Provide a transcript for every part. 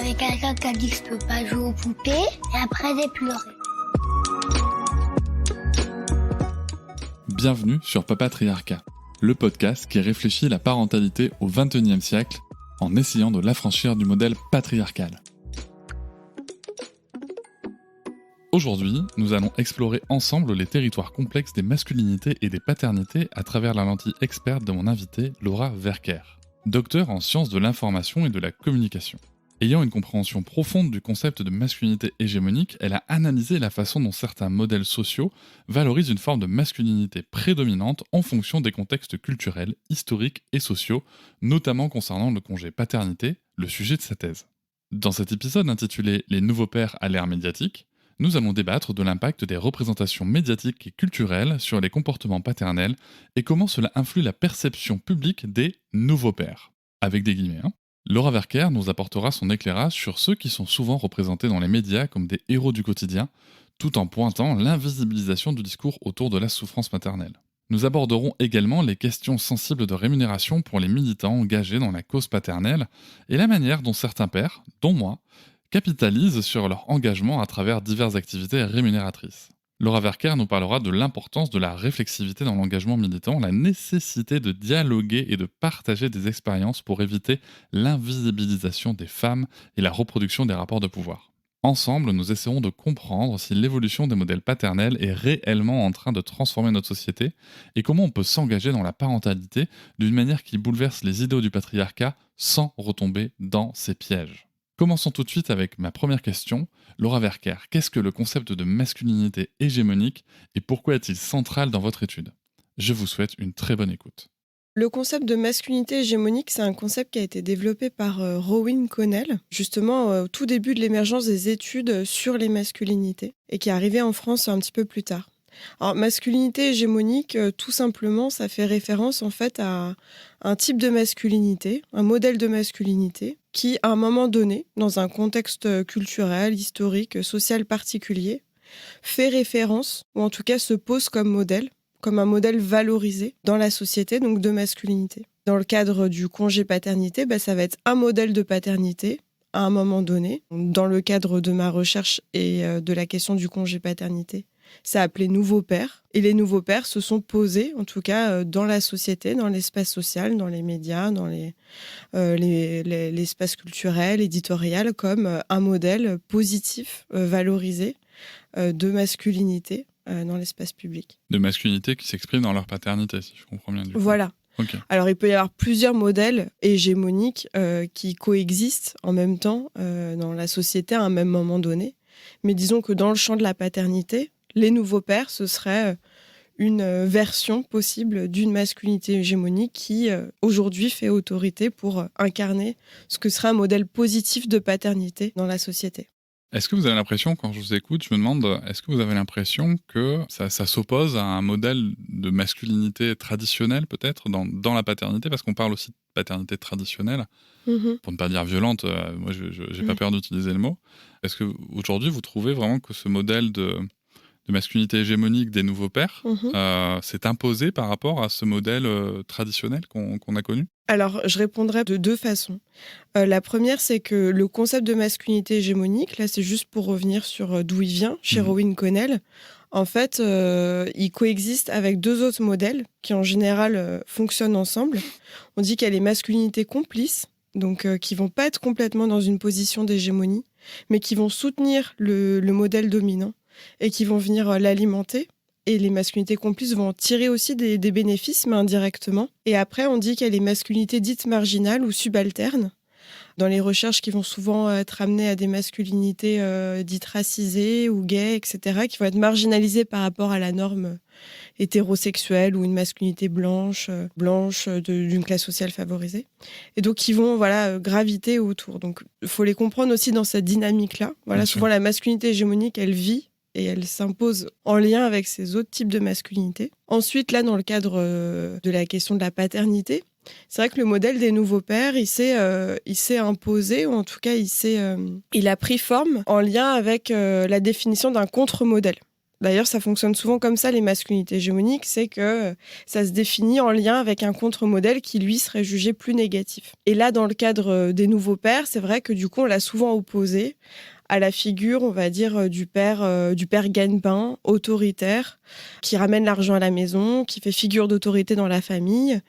avait quelqu'un qui a dit que je peux pas jouer aux poupées, et après j'ai pleuré. Bienvenue sur Papatriarcat, le podcast qui réfléchit la parentalité au XXIe siècle en essayant de l'affranchir du modèle patriarcal. Aujourd'hui, nous allons explorer ensemble les territoires complexes des masculinités et des paternités à travers la lentille experte de mon invitée Laura Verker, docteure en sciences de l'information et de la communication. Ayant une compréhension profonde du concept de masculinité hégémonique, elle a analysé la façon dont certains modèles sociaux valorisent une forme de masculinité prédominante en fonction des contextes culturels, historiques et sociaux, notamment concernant le congé paternité, le sujet de sa thèse. Dans cet épisode intitulé « Les nouveaux pères à l'ère médiatique », nous allons débattre de l'impact des représentations médiatiques et culturelles sur les comportements paternels et comment cela influe la perception publique des « nouveaux pères », avec des guillemets. Laura Verker nous apportera son éclairage sur ceux qui sont souvent représentés dans les médias comme des héros du quotidien, tout en pointant l'invisibilisation du discours autour de la souffrance maternelle. Nous aborderons également les questions sensibles de rémunération pour les militants engagés dans la cause paternelle et la manière dont certains pères, dont moi, capitalisent sur leur engagement à travers diverses activités rémunératrices. Laura Verker nous parlera de l'importance de la réflexivité dans l'engagement militant, la nécessité de dialoguer et de partager des expériences pour éviter l'invisibilisation des femmes et la reproduction des rapports de pouvoir. Ensemble, nous essaierons de comprendre si l'évolution des modèles paternels est réellement en train de transformer notre société et comment on peut s'engager dans la parentalité d'une manière qui bouleverse les idéaux du patriarcat sans retomber dans ses pièges. Commençons tout de suite avec ma première question. Laura Verker, qu'est-ce que le concept de masculinité hégémonique et pourquoi est-il central dans votre étude ? Je vous souhaite une très bonne écoute. Le concept de masculinité hégémonique, c'est un concept qui a été développé par Rowan Connell, justement au tout début de l'émergence des études sur les masculinités, et qui est arrivé en France un petit peu plus tard. Alors, masculinité hégémonique, tout simplement, ça fait référence en fait à un type de masculinité, un modèle de masculinité, qui, à un moment donné, dans un contexte culturel, historique, social particulier, fait référence, ou en tout cas se pose comme modèle, comme un modèle valorisé dans la société, donc de masculinité. Dans le cadre du congé paternité, ça va être un modèle de paternité à un moment donné. Dans le cadre de ma recherche et de la question du congé paternité, ça appelé nouveaux pères. Et les nouveaux pères se sont posés, en tout cas dans la société, dans l'espace social, dans les médias, dans l'espace culturel, éditorial, comme un modèle positif, valorisé de masculinité dans l'espace public. De masculinité qui s'exprime dans leur paternité, si je comprends bien. Du coup. Voilà. Okay. Alors, il peut y avoir plusieurs modèles hégémoniques qui coexistent en même temps dans la société à un même moment donné. Mais disons que dans le champ de la paternité, les nouveaux pères, ce serait une version possible d'une masculinité hégémonique qui, aujourd'hui, fait autorité pour incarner ce que serait un modèle positif de paternité dans la société. Est-ce que vous avez l'impression, quand je vous écoute, je me demande, est-ce que vous avez l'impression que ça s'oppose à un modèle de masculinité traditionnelle, peut-être, dans la paternité ? Parce qu'on parle aussi de paternité traditionnelle, pour ne pas dire violente, moi, je n'ai pas peur d'utiliser le mot. Est-ce qu'aujourd'hui, vous trouvez vraiment que ce modèle de masculinité hégémonique des nouveaux pères s'est imposé par rapport à ce modèle traditionnel qu'on a connu ? Alors, je répondrai de deux façons. La première, c'est que le concept de masculinité hégémonique, là, c'est juste pour revenir sur d'où il vient, chez Rowan Connell. En fait, il coexiste avec deux autres modèles qui, en général, fonctionnent ensemble. On dit qu'il y a les masculinités complices, donc qui ne vont pas être complètement dans une position d'hégémonie, mais qui vont soutenir le modèle dominant et qui vont venir l'alimenter. Et les masculinités complices vont en tirer aussi des bénéfices, mais indirectement. Et après, on dit qu'il y a les masculinités dites marginales ou subalternes, dans les recherches qui vont souvent être amenées à des masculinités dites racisées ou gays, etc., qui vont être marginalisées par rapport à la norme hétérosexuelle ou une masculinité blanche d'une classe sociale favorisée. Et donc, qui vont graviter autour. Donc, il faut les comprendre aussi dans cette dynamique-là. Souvent, la masculinité hégémonique, elle vit et elle s'impose en lien avec ces autres types de masculinité. Ensuite, là, dans le cadre de la question de la paternité, c'est vrai que le modèle des nouveaux pères, il s'est imposé, ou en tout cas, il a pris forme en lien avec la définition d'un contre-modèle. D'ailleurs, ça fonctionne souvent comme ça, les masculinités hégémoniques, c'est que ça se définit en lien avec un contre-modèle qui, lui, serait jugé plus négatif. Et là, dans le cadre des nouveaux pères, c'est vrai que du coup, on l'a souvent opposé à la figure, on va dire, du père gagne-pain, autoritaire, qui ramène l'argent à la maison, qui fait figure d'autorité dans la famille,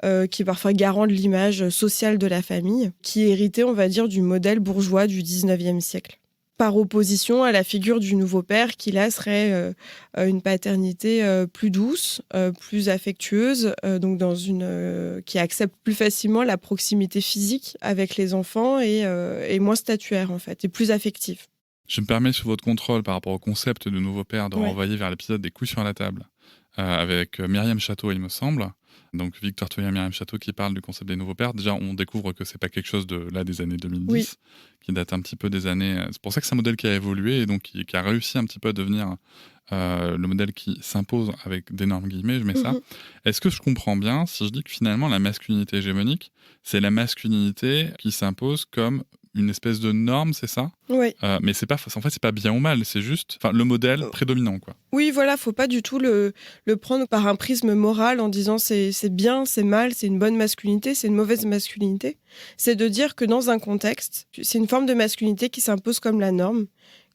qui est parfois garant de l'image sociale de la famille, qui est hérité, on va dire, du modèle bourgeois du 19e siècle. Par opposition à la figure du nouveau père qui là serait une paternité plus douce, plus affectueuse, donc qui accepte plus facilement la proximité physique avec les enfants et moins statuaire en fait, et plus affective. Je me permets sous votre contrôle par rapport au concept de nouveau père de renvoyer vers l'épisode des coups sur la table avec Myriam Chateau, il me semble. Donc Victor Toya, Myriam Chateau qui parle du concept des nouveaux pères. Déjà, on découvre que c'est pas quelque chose des années 2010, qui date un petit peu des années. C'est pour ça que c'est un modèle qui a évolué et donc qui a réussi un petit peu à devenir le modèle qui s'impose avec d'énormes guillemets. Je mets ça. Est-ce que je comprends bien si je dis que finalement la masculinité hégémonique, c'est la masculinité qui s'impose comme une espèce de norme, c'est ça ? Oui. Mais c'est pas, en fait, c'est pas bien ou mal, c'est juste le modèle prédominant, quoi. Oui, voilà, faut pas du tout le prendre par un prisme moral en disant c'est bien, c'est mal, c'est une bonne masculinité, c'est une mauvaise masculinité. C'est de dire que dans un contexte, c'est une forme de masculinité qui s'impose comme la norme,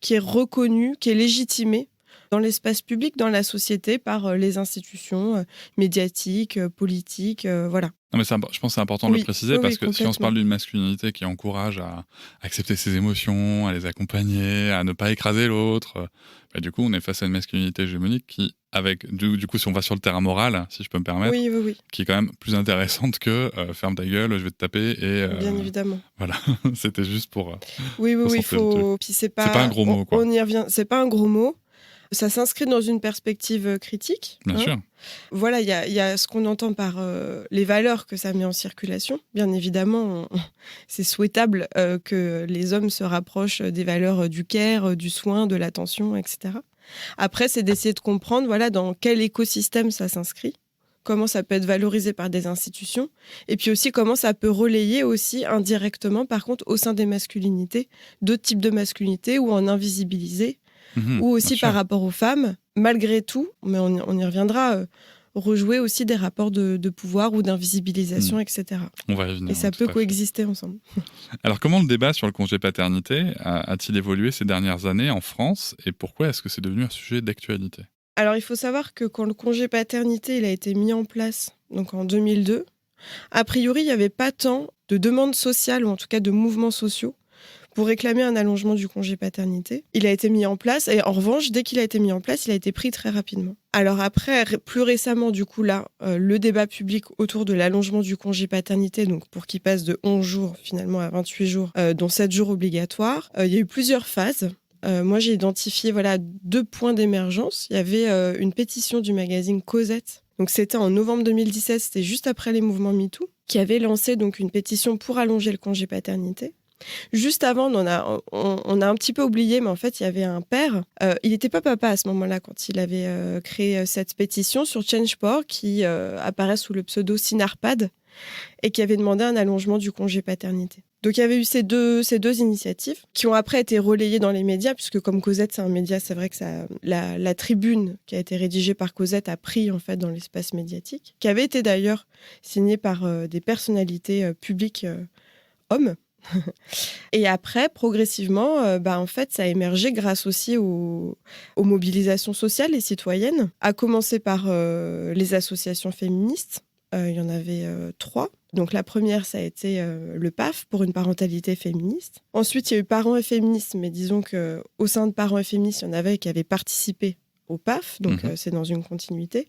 qui est reconnue, qui est légitimée dans l'espace public, dans la société, par les institutions médiatiques, politiques, voilà. Non, mais je pense que c'est important de le préciser parce que si on se parle d'une masculinité qui encourage à accepter ses émotions, à les accompagner, à ne pas écraser l'autre, du coup, on est face à une masculinité hégémonique qui, du coup, si on va sur le terrain moral, si je peux me permettre, qui est quand même plus intéressante que ferme ta gueule, je vais te taper et. Bien évidemment. Voilà, c'était juste pour. Oui, faut. Puis c'est pas un gros mot, quoi. On y revient. C'est pas un gros mot. Ça s'inscrit dans une perspective critique. Bien sûr. Voilà, il y a ce qu'on entend par les valeurs que ça met en circulation. Bien évidemment, c'est souhaitable que les hommes se rapprochent des valeurs du care, du soin, de l'attention, etc. Après, c'est d'essayer de comprendre dans quel écosystème ça s'inscrit, comment ça peut être valorisé par des institutions, et puis aussi comment ça peut relayer aussi indirectement, par contre, au sein des masculinités, d'autres types de masculinités ou en invisibiliser. Ou aussi par rapport aux femmes, malgré tout, mais on y reviendra, rejouer aussi des rapports de pouvoir ou d'invisibilisation, etc. On va y revenir. Et ça peut coexister ensemble. Alors, comment le débat sur le congé paternité a-t-il évolué ces dernières années en France et pourquoi est-ce que c'est devenu un sujet d'actualité ? Alors, il faut savoir que quand le congé paternité il a été mis en place, donc en 2002, a priori, il n'y avait pas tant de demandes sociales, ou en tout cas de mouvements sociaux, pour réclamer un allongement du congé paternité. Il a été mis en place et en revanche, dès qu'il a été mis en place, il a été pris très rapidement. Alors après, plus récemment, du coup, là, le débat public autour de l'allongement du congé paternité, donc pour qu'il passe de 11 jours finalement à 28 jours, dont 7 jours obligatoires, il y a eu plusieurs phases. Moi, j'ai identifié 2 points d'émergence. Il y avait une pétition du magazine Cosette. Donc c'était en novembre 2017, c'était juste après les mouvements MeToo, qui avait lancé donc une pétition pour allonger le congé paternité. Juste avant, on a un petit peu oublié, mais en fait, il y avait un père. Il n'était pas papa à ce moment-là quand il avait créé cette pétition sur Change.org qui apparaît sous le pseudo Sinarpad et qui avait demandé un allongement du congé paternité. Donc, il y avait eu ces deux initiatives qui ont après été relayées dans les médias, puisque comme Cosette, c'est un média, c'est vrai que la tribune qui a été rédigée par Cosette a pris en fait dans l'espace médiatique, qui avait été d'ailleurs signée par des personnalités publiques hommes. Et après, progressivement, en fait, ça a émergé grâce aussi aux mobilisations sociales et citoyennes, à commencer par les associations féministes. Il y en avait 3. Donc la première, ça a été le PAF, pour une parentalité féministe. Ensuite, il y a eu Parents et Féministes, mais disons qu'au sein de Parents et Féministes, il y en avait qui avaient participé au PAF, donc c'est dans une continuité.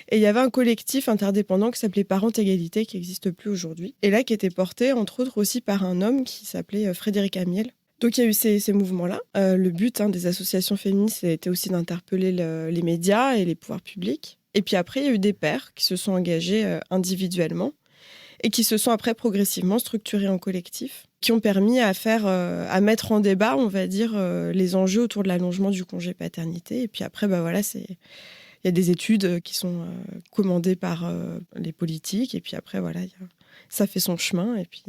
Et il y avait un collectif interdépendant qui s'appelait Parents Égalité, qui n'existe plus aujourd'hui, et là qui était porté, entre autres, aussi par un homme qui s'appelait Frédéric Amiel. Donc il y a eu ces mouvements-là. Le but des associations féministes était aussi d'interpeller les médias et les pouvoirs publics. Et puis après, il y a eu des pairs qui se sont engagés individuellement et qui se sont après progressivement structurés en collectif, qui ont permis à mettre en débat, on va dire, les enjeux autour de l'allongement du congé paternité. Et puis après, il y a des études qui sont commandées par les politiques. Et puis après, ça fait son chemin. Et puis...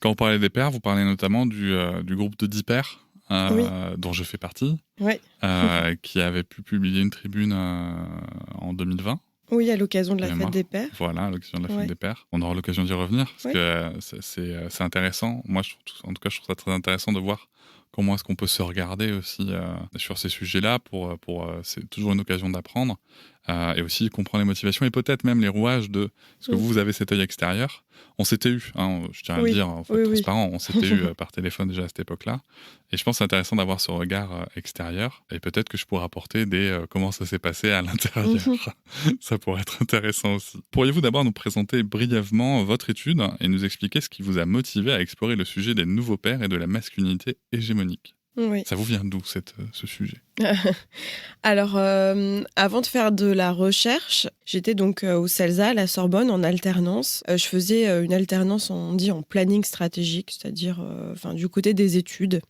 Quand vous parlez des pairs, vous parlez notamment du groupe de 10 pairs Oui. dont je fais partie, Ouais. qui avait pu publier une tribune en 2020. Oui, à l'occasion de la de fête mémoire. des pères. Voilà, à l'occasion de la Ouais. fête des pères. On aura l'occasion d'y revenir, parce Ouais. que c'est intéressant. Moi, en tout cas, je trouve ça très intéressant de voir comment est-ce qu'on peut se regarder aussi sur ces sujets-là. C'est toujours une occasion d'apprendre et aussi comprendre les motivations et peut-être même les rouages de... Parce que vous avez cet œil extérieur. On s'était eu, je tiens à le dire, en fait, transparent, on s'était eu par téléphone déjà à cette époque-là. Et je pense que c'est intéressant d'avoir ce regard extérieur. Et peut-être que je pourrais apporter comment ça s'est passé à l'intérieur. Ça pourrait être intéressant aussi. Pourriez-vous d'abord nous présenter brièvement votre étude et nous expliquer ce qui vous a motivé à explorer le sujet des nouveaux pères et de la masculinité hégémonique? Oui. Ça vous vient d'où ce sujet? Alors, avant de faire de la recherche, j'étais donc au CELSA, à la Sorbonne, en alternance. Je faisais une alternance, on dit, en planning stratégique, c'est-à-dire du côté des études.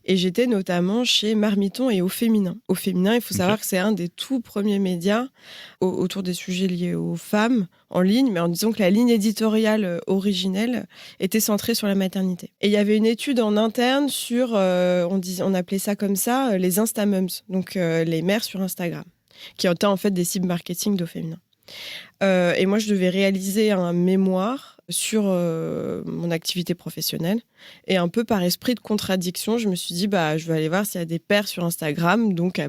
Et j'étais notamment chez Marmiton et Au Féminin. Au Féminin, il faut savoir que c'est un des tout premiers médias autour des sujets liés aux femmes en ligne, mais en disant que la ligne éditoriale originelle était centrée sur la maternité. Et il y avait une étude en interne sur, on appelait ça comme ça, les Instamums, donc les mères sur Instagram, qui étaient en fait des cibles marketing d'Au Féminin. Et moi, je devais réaliser un mémoire sur mon activité professionnelle. Et un peu par esprit de contradiction, je me suis dit, je vais aller voir s'il y a des pères sur Instagram, donc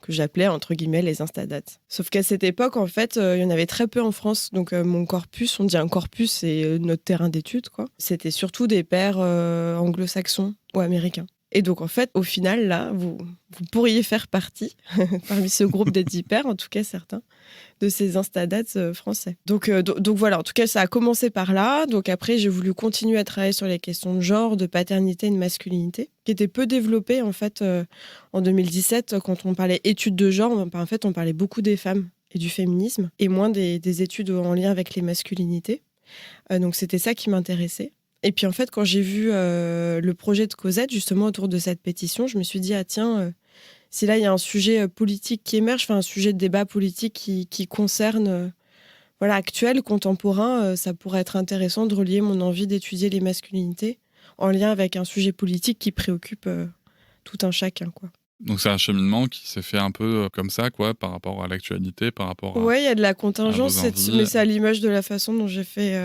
que j'appelais entre guillemets les Instadates. Sauf qu'à cette époque, en fait, il y en avait très peu en France. Donc mon corpus, on dit un corpus, c'est notre terrain d'études, quoi. C'était surtout des pères anglo-saxons ou américains. Et donc, en fait, au final, là, vous pourriez faire partie, parmi ce groupe des 10 pères, en tout cas certains, de ces Instadates français. Donc voilà, en tout cas, ça a commencé par là. Donc après, j'ai voulu continuer à travailler sur les questions de genre, de paternité et de masculinité, qui étaient peu développées, en fait, en 2017. Quand on parlait études de genre, en fait, on parlait beaucoup des femmes et du féminisme, et moins des études en lien avec les masculinités. Donc c'était ça qui m'intéressait. Et puis en fait, quand j'ai vu le projet de Cosette, justement autour de cette pétition, je me suis dit, si là il y a un sujet politique qui émerge, un sujet de débat politique qui concerne actuel, contemporain, ça pourrait être intéressant de relier mon envie d'étudier les masculinités en lien avec un sujet politique qui préoccupe tout un chacun, quoi. Donc c'est un cheminement qui s'est fait un peu comme ça, quoi, par rapport à l'actualité, par rapport à... Ouais, il y a de la contingence, mais c'est à l'image de la façon dont j'ai fait...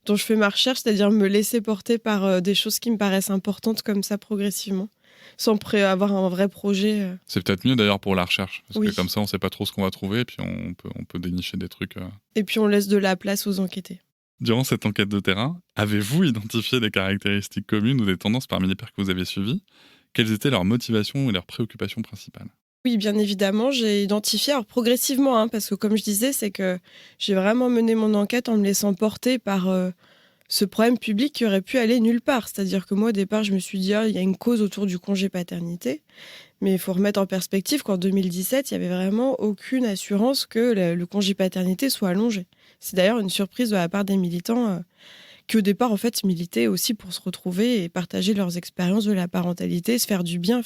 dont je fais ma recherche, c'est-à-dire me laisser porter par des choses qui me paraissent importantes comme ça progressivement, sans avoir un vrai projet. C'est peut-être mieux d'ailleurs pour la recherche, parce que comme ça on ne sait pas trop ce qu'on va trouver, et puis on peut dénicher des trucs. Et puis on laisse de la place aux enquêtés. Durant cette enquête de terrain, avez-vous identifié des caractéristiques communes ou des tendances parmi les pairs que vous avez suivis? Quelles étaient leurs motivations et leurs préoccupations principales? Oui, bien évidemment, j'ai identifié, alors progressivement, parce que comme je disais, c'est que j'ai vraiment mené mon enquête en me laissant porter par ce problème public qui aurait pu aller nulle part. C'est-à-dire que moi, au départ, je me suis dit, il y a une cause autour du congé paternité, mais il faut remettre en perspective qu'en 2017, il n'y avait vraiment aucune assurance que le congé paternité soit allongé. C'est d'ailleurs une surprise de la part des militants qui, au départ, en fait, militaient aussi pour se retrouver et partager leurs expériences de la parentalité, se faire du bien,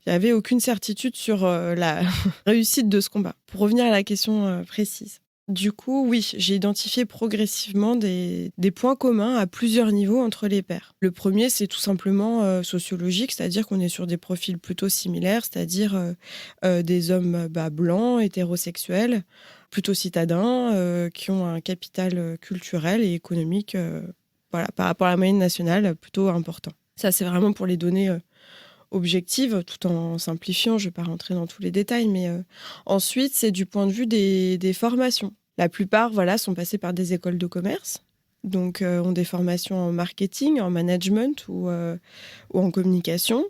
il n'y avait aucune certitude sur la réussite de ce combat. Pour revenir à la question précise. Du coup, oui, j'ai identifié progressivement des points communs à plusieurs niveaux entre les pairs. Le premier, c'est tout simplement sociologique, c'est-à-dire qu'on est sur des profils plutôt similaires, c'est-à-dire des hommes blancs, hétérosexuels, plutôt citadins, qui ont un capital culturel et économique par rapport à la moyenne nationale plutôt important. Ça, c'est vraiment pour les données objective, tout en simplifiant, je ne vais pas rentrer dans tous les détails, mais ensuite, c'est du point de vue des formations. La plupart sont passés par des écoles de commerce, donc ont des formations en marketing, en management ou en communication,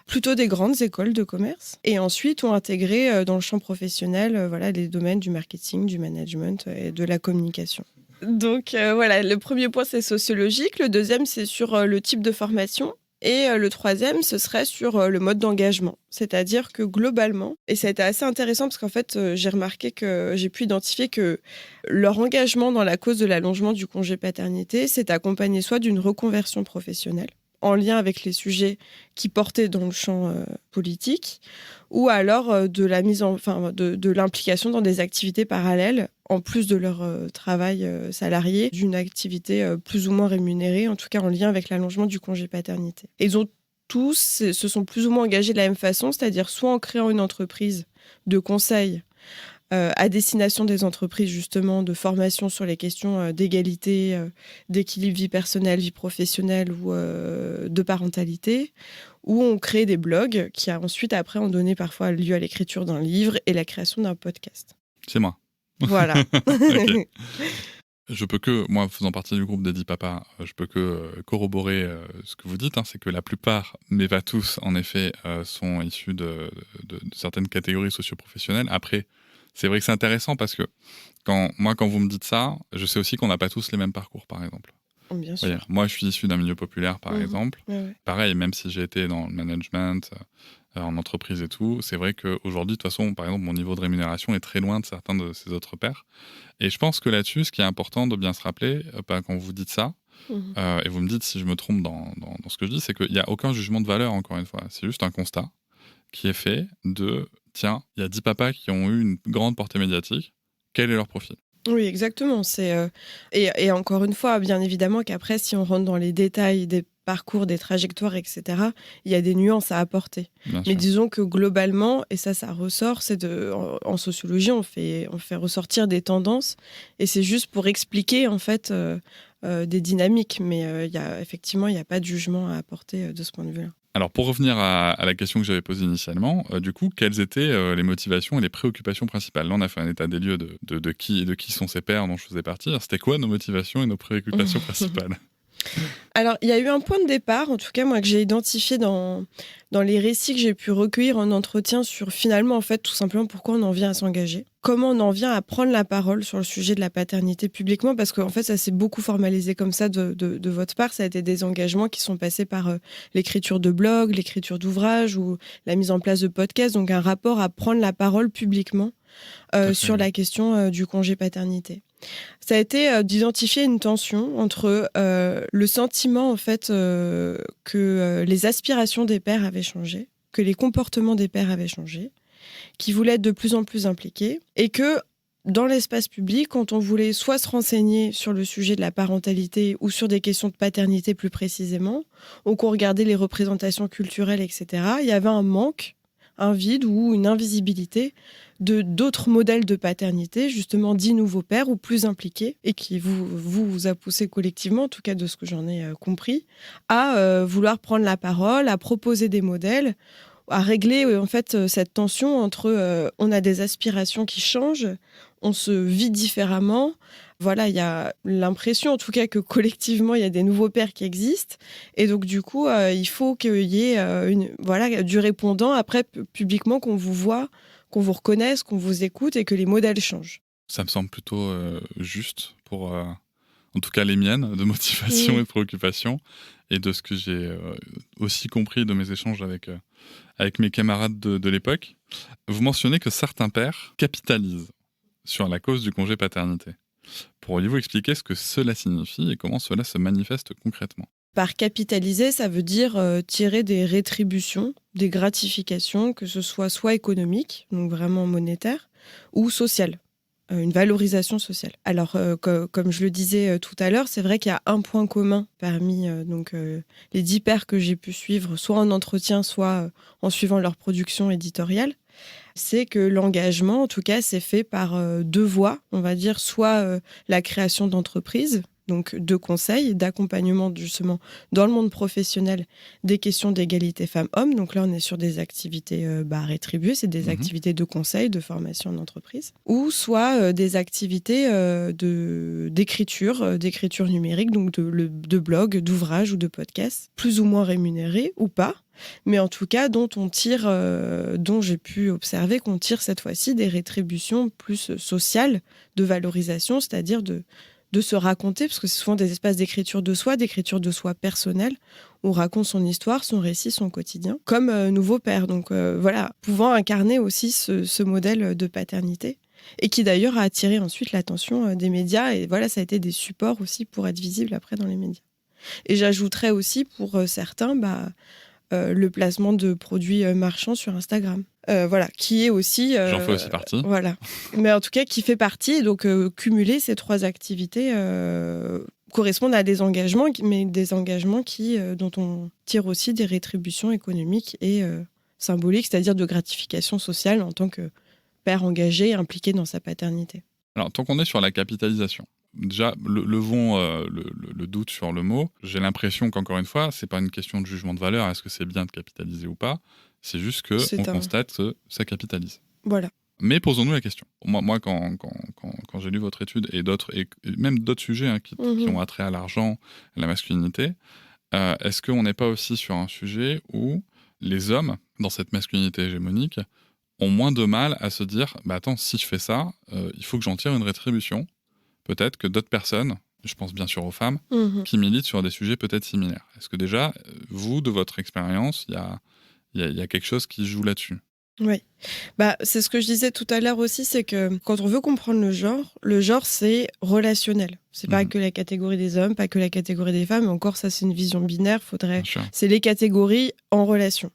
plutôt des grandes écoles de commerce, et ensuite ont intégré dans le champ professionnel les domaines du marketing, du management et de la communication. Donc le premier point, c'est sociologique, le deuxième, c'est sur le type de formation. Et le troisième, ce serait sur le mode d'engagement. C'est-à-dire que globalement, et ça a été assez intéressant parce qu'en fait, j'ai pu identifier que leur engagement dans la cause de l'allongement du congé paternité s'est accompagné soit d'une reconversion professionnelle, en lien avec les sujets qui portaient dans le champ politique, ou alors de l'implication dans des activités parallèles, en plus de leur travail salarié, d'une activité plus ou moins rémunérée, en tout cas en lien avec l'allongement du congé paternité. Et ils ont tous se sont plus ou moins engagés de la même façon, c'est-à-dire soit en créant une entreprise de conseil à destination des entreprises, justement, de formation sur les questions d'égalité, d'équilibre vie personnelle, vie professionnelle ou de parentalité, où on crée des blogs qui ensuite, après, ont donné parfois lieu à l'écriture d'un livre et la création d'un podcast. C'est moi. Voilà. Ok. Je peux que, moi faisant partie du groupe des 10 papas, je peux que corroborer ce que vous dites, c'est que la plupart, mais pas tous, en effet, sont issus de certaines catégories socio-professionnelles. Après, c'est vrai que c'est intéressant parce que quand vous me dites ça, je sais aussi qu'on n'a pas tous les mêmes parcours, par exemple. Bien sûr. Voyez, moi, je suis issu d'un milieu populaire, par exemple. Ouais. Pareil, même si j'ai été dans le management, en entreprise et tout, c'est vrai qu'aujourd'hui, de toute façon, par exemple, mon niveau de rémunération est très loin de certains de ses autres pairs. Et je pense que là-dessus, ce qui est important de bien se rappeler, quand vous dites ça, et vous me dites si je me trompe dans ce que je dis, c'est qu'il n'y a aucun jugement de valeur, encore une fois. C'est juste un constat qui est fait de, tiens, il y a 10 papas qui ont eu une grande portée médiatique, quel est leur profil ? Oui, exactement. Et encore une fois, bien évidemment qu'après, si on rentre dans les détails des parcours, des trajectoires, etc., il y a des nuances à apporter. Mais disons que globalement, et ça ressort, en sociologie, on fait ressortir des tendances, et c'est juste pour expliquer en fait des dynamiques. Mais il n'y a pas de jugement à apporter de ce point de vue-là. Alors, pour revenir à la question que j'avais posée initialement, du coup, quelles étaient les motivations et les préoccupations principales ? Là, on a fait un état des lieux de qui sont ces pairs dont je faisais partie. Alors, c'était quoi nos motivations et nos préoccupations principales ? Alors, il y a eu un point de départ, en tout cas, moi, que j'ai identifié dans les récits que j'ai pu recueillir en entretien sur, finalement, en fait, tout simplement, pourquoi on en vient à s'engager. Comment on en vient à prendre la parole sur le sujet de la paternité publiquement, parce qu'en fait, ça s'est beaucoup formalisé comme ça de votre part. Ça a été des engagements qui sont passés par l'écriture de blogs, l'écriture d'ouvrages ou la mise en place de podcasts, donc un rapport à prendre la parole publiquement sur la question du congé paternité. Ça a été d'identifier une tension entre le sentiment en fait que les aspirations des pères avaient changé, que les comportements des pères avaient changé, qui voulaient être de plus en plus impliqués, et que dans l'espace public, quand on voulait soit se renseigner sur le sujet de la parentalité ou sur des questions de paternité plus précisément, ou qu'on regardait les représentations culturelles, etc., il y avait un manque, un vide ou une invisibilité d'autres modèles de paternité, justement dits nouveaux pères ou plus impliqués, et qui vous a poussé collectivement, en tout cas de ce que j'en ai compris, à vouloir prendre la parole, à proposer des modèles, à régler en fait cette tension entre on a des aspirations qui changent, on se vit différemment. Voilà, il y a l'impression, en tout cas, que collectivement, il y a des nouveaux pères qui existent. Et donc, du coup, il faut qu'il y ait du répondant, après, publiquement, qu'on vous voit, qu'on vous reconnaisse, qu'on vous écoute et que les modèles changent. Ça me semble plutôt juste pour, en tout cas, les miennes, de motivation et de préoccupation, et de ce que j'ai aussi compris de mes échanges avec mes camarades de l'époque. Vous mentionnez que certains pères capitalisent sur la cause du congé paternité. Pourriez-vous expliquer ce que cela signifie et comment cela se manifeste concrètement ? Par capitaliser, ça veut dire tirer des rétributions, des gratifications, que ce soit économiques, donc vraiment monétaires, ou sociales, une valorisation sociale. Alors, comme je le disais tout à l'heure, c'est vrai qu'il y a un point commun parmi les 10 pairs que j'ai pu suivre, soit en entretien, soit en suivant leur production éditoriale. C'est que l'engagement, en tout cas, c'est fait par deux voies, on va dire, soit la création d'entreprises, donc de conseils, d'accompagnement justement dans le monde professionnel des questions d'égalité femmes-hommes. Donc là, on est sur des activités rétribuées, c'est des activités de conseil, de formation en entreprise, ou soit des activités d'écriture numérique, donc de blog, d'ouvrages ou de podcasts, plus ou moins rémunérés ou pas. Mais en tout cas, dont j'ai pu observer qu'on tire cette fois-ci des rétributions plus sociales de valorisation, c'est-à-dire de se raconter, parce que c'est souvent des espaces d'écriture de soi personnelle, où on raconte son histoire, son récit, son quotidien, comme nouveau père. Donc pouvant incarner aussi ce modèle de paternité, et qui d'ailleurs a attiré ensuite l'attention des médias, et voilà, ça a été des supports aussi pour être visible après dans les médias. Et j'ajouterais aussi pour certains, le placement de produits marchands sur Instagram. Qui est aussi... J'en fais aussi partie. Voilà. Mais en tout cas, qui fait partie, et donc cumuler ces trois activités correspondent à des engagements, mais des engagements dont on tire aussi des rétributions économiques et symboliques, c'est-à-dire de gratification sociale en tant que père engagé et impliqué dans sa paternité. Alors, tant qu'on est sur la capitalisation, déjà, levons le doute sur le mot. J'ai l'impression qu'encore une fois, c'est pas une question de jugement de valeur, est-ce que c'est bien de capitaliser ou pas, c'est juste qu'on constate que ça capitalise. Voilà. Mais posons-nous la question. Moi quand j'ai lu votre étude et même d'autres sujets qui ont attrait à l'argent, à la masculinité, est-ce qu'on n'est pas aussi sur un sujet où les hommes, dans cette masculinité hégémonique, ont moins de mal à se dire « attends, si je fais ça, il faut que j'en tire une rétribution ». Peut-être que d'autres personnes, je pense bien sûr aux femmes, qui militent sur des sujets peut-être similaires. Est-ce que déjà, vous, de votre expérience, il y a quelque chose qui joue là-dessus ? Oui, c'est ce que je disais tout à l'heure aussi, c'est que quand on veut comprendre le genre c'est relationnel. C'est pas que la catégorie des hommes, pas que la catégorie des femmes, encore ça c'est une vision binaire, c'est les catégories en relation.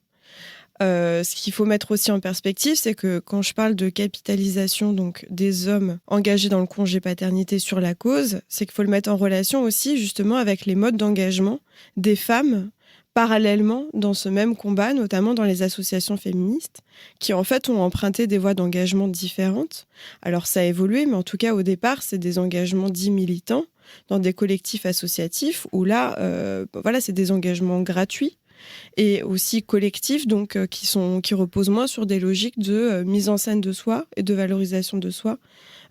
Ce qu'il faut mettre aussi en perspective, c'est que quand je parle de capitalisation donc des hommes engagés dans le congé paternité sur la cause, c'est qu'il faut le mettre en relation aussi justement avec les modes d'engagement des femmes parallèlement dans ce même combat, notamment dans les associations féministes, qui en fait ont emprunté des voies d'engagement différentes. Alors ça a évolué, mais en tout cas au départ, c'est des engagements dits militants dans des collectifs associatifs où là, c'est des engagements gratuits et aussi collectifs, donc qui reposent moins sur des logiques de mise en scène de soi et de valorisation de soi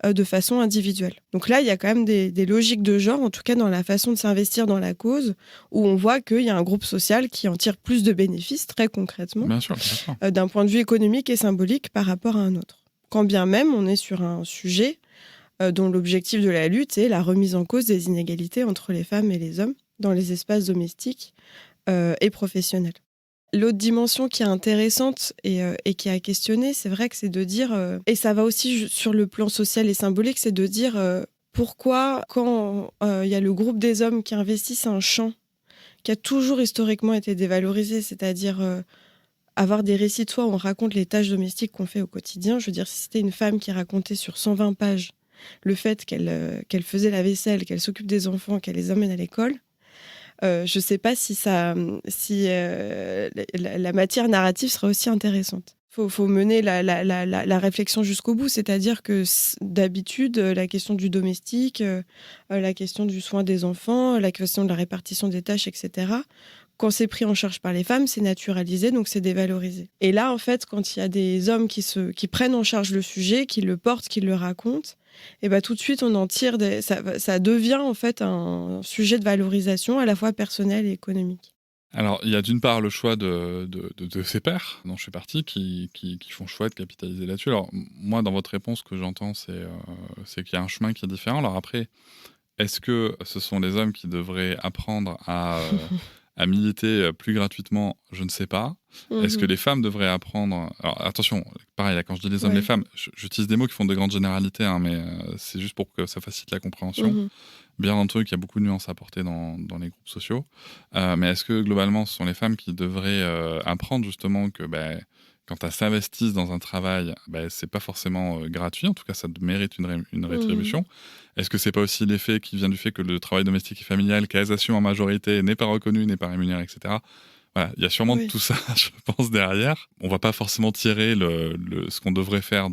de façon individuelle. Donc là, il y a quand même des logiques de genre, en tout cas dans la façon de s'investir dans la cause, où on voit qu'il y a un groupe social qui en tire plus de bénéfices, très concrètement, bien sûr. D'un point de vue économique et symbolique par rapport à un autre. Quand bien même, on est sur un sujet dont l'objectif de la lutte est la remise en cause des inégalités entre les femmes et les hommes dans les espaces domestiques et professionnels. L'autre dimension qui est intéressante et qui a questionné, c'est vrai que c'est de dire, et ça va aussi sur le plan social et symbolique, c'est de dire pourquoi quand il y a le groupe des hommes qui investissent un champ qui a toujours historiquement été dévalorisé, c'est-à-dire avoir des récits de soi où on raconte les tâches domestiques qu'on fait au quotidien. Je veux dire, si c'était une femme qui racontait sur 120 pages le fait qu'elle faisait la vaisselle, qu'elle s'occupe des enfants, qu'elle les emmène à l'école, je ne sais pas si la matière narrative serait aussi intéressante. Faut mener la réflexion jusqu'au bout, c'est-à-dire que d'habitude, la question du domestique, la question du soin des enfants, la question de la répartition des tâches, etc., quand c'est pris en charge par les femmes, c'est naturalisé, donc c'est dévalorisé. Et là, en fait, quand il y a des hommes qui prennent en charge le sujet, qui le portent, qui le racontent, et tout de suite, on en tire ça devient en fait un sujet de valorisation à la fois personnelle et économique. Alors, il y a d'une part le choix de ces pairs, dont je fais partie, qui font le choix de capitaliser là-dessus. Alors, moi, dans votre réponse, ce que j'entends, c'est qu'il y a un chemin qui est différent. Alors après, est-ce que ce sont les hommes qui devraient apprendre à militer plus gratuitement? Je ne sais pas. Est-ce que les femmes devraient apprendre... Alors attention, pareil, là, quand je dis les hommes, les femmes, j'utilise des mots qui font de grandes généralités, mais c'est juste pour que ça facilite la compréhension. Bien entendu qu'il y a beaucoup de nuances à apporter dans les groupes sociaux. Mais est-ce que globalement, ce sont les femmes qui devraient apprendre justement que quand elles s'investissent dans un travail, c'est pas forcément gratuit, en tout cas ça mérite une rétribution. Est-ce que c'est pas aussi l'effet qui vient du fait que le travail domestique et familial qu'elles assument en majorité n'est pas reconnu, n'est pas rémunéré, etc. Voilà, il y a sûrement tout ça, je pense, derrière. On va pas forcément tirer ce qu'on devrait faire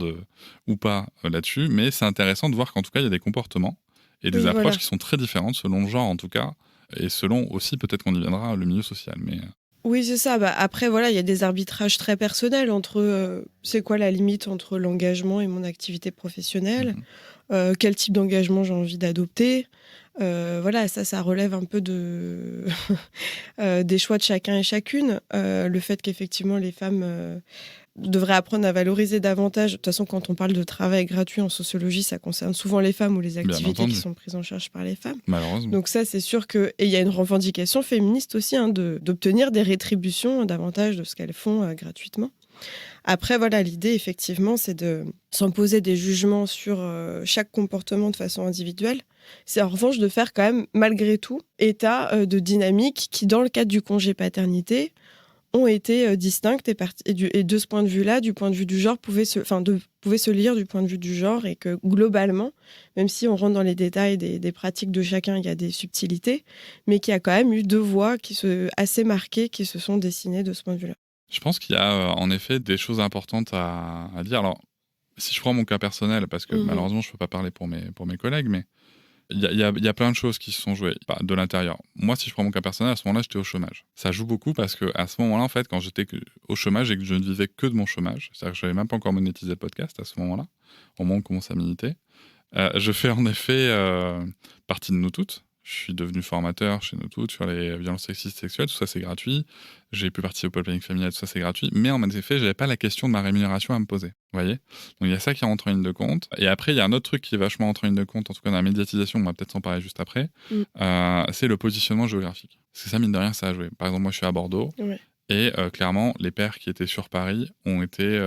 ou pas là-dessus, mais c'est intéressant de voir qu'en tout cas il y a des comportements et des approches qui sont très différentes selon le genre en tout cas, et selon aussi, peut-être qu'on y viendra, le milieu social. Mais... Oui, c'est ça. Après, il y a des arbitrages très personnels entre c'est quoi la limite entre l'engagement et mon activité professionnelle, quel type d'engagement j'ai envie d'adopter. Ça relève un peu des choix de chacun et chacune. Le fait qu'effectivement, les femmes devraient apprendre à valoriser davantage. De toute façon, quand on parle de travail gratuit en sociologie, ça concerne souvent les femmes ou les activités qui sont prises en charge par les femmes. Malheureusement. Donc ça, c'est sûr que... Et il y a une revendication féministe aussi d'obtenir des rétributions davantage de ce qu'elles font gratuitement. Après, l'idée, effectivement, c'est sans poser des jugements sur chaque comportement de façon individuelle. C'est en revanche de faire quand même, malgré tout, état de dynamique qui, dans le cadre du congé paternité, ont été distinctes et de ce point de vue-là, du point de vue du genre, pouvaient se lire du point de vue du genre et que globalement, même si on rentre dans les détails des pratiques de chacun, il y a des subtilités, mais qu'il y a quand même eu 2 voies assez marquées qui se sont dessinées de ce point de vue-là. Je pense qu'il y a en effet des choses importantes à dire. Alors, si je prends mon cas personnel, parce que malheureusement je ne peux pas parler pour mes collègues, mais il y a plein de choses qui se sont jouées de l'intérieur. Moi, si je prends mon cas personnel, à ce moment-là, j'étais au chômage. Ça joue beaucoup parce qu'à ce moment-là, en fait, quand j'étais au chômage et que je ne vivais que de mon chômage, c'est-à-dire que je n'avais même pas encore monétisé le podcast à ce moment-là, au moment où on commence à militer, je fais en effet partie de Nous Toutes. Je suis devenu formateur chez Nous Toutes sur les violences sexistes et sexuelles, tout ça c'est gratuit. J'ai pu participer au pôle planning familial, tout ça c'est gratuit. Mais en effet, j'avais pas la question de ma rémunération à me poser. Vous voyez ? Donc il y a ça qui rentre en ligne de compte. Et après, il y a un autre truc qui est vachement rentré en ligne de compte, en tout cas dans la médiatisation, on va peut-être s'en parler juste après, c'est le positionnement géographique. Parce que ça, mine de rien, ça a joué. Par exemple, moi je suis à Bordeaux, et clairement, les pères qui étaient sur Paris ont été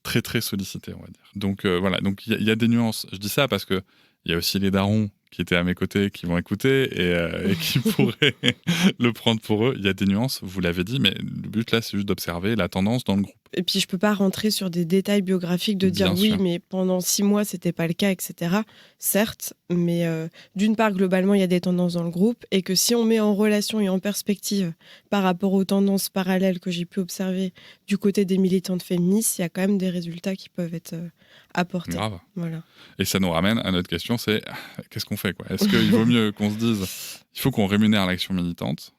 très très sollicités, on va dire. Donc voilà, donc il y a des nuances. Je dis ça parce que il y a aussi les darons qui étaient à mes côtés, qui vont écouter et qui pourraient le prendre pour eux. Il y a des nuances, vous l'avez dit, mais le but là, c'est juste d'observer la tendance dans le groupe. Et puis, je peux pas rentrer sur des détails biographiques de dire oui, mais pendant 6 mois, c'était pas le cas, etc. Certes, mais d'une part, globalement, il y a des tendances dans le groupe et que si on met en relation et en perspective par rapport aux tendances parallèles que j'ai pu observer du côté des militantes féministes, il y a quand même des résultats qui peuvent être apportés. Grave. Voilà. Et ça nous ramène à notre question, c'est qu'est-ce qu'on fait, quoi ? Est-ce qu'il vaut mieux qu'on se dise, il faut qu'on rémunère l'action militante,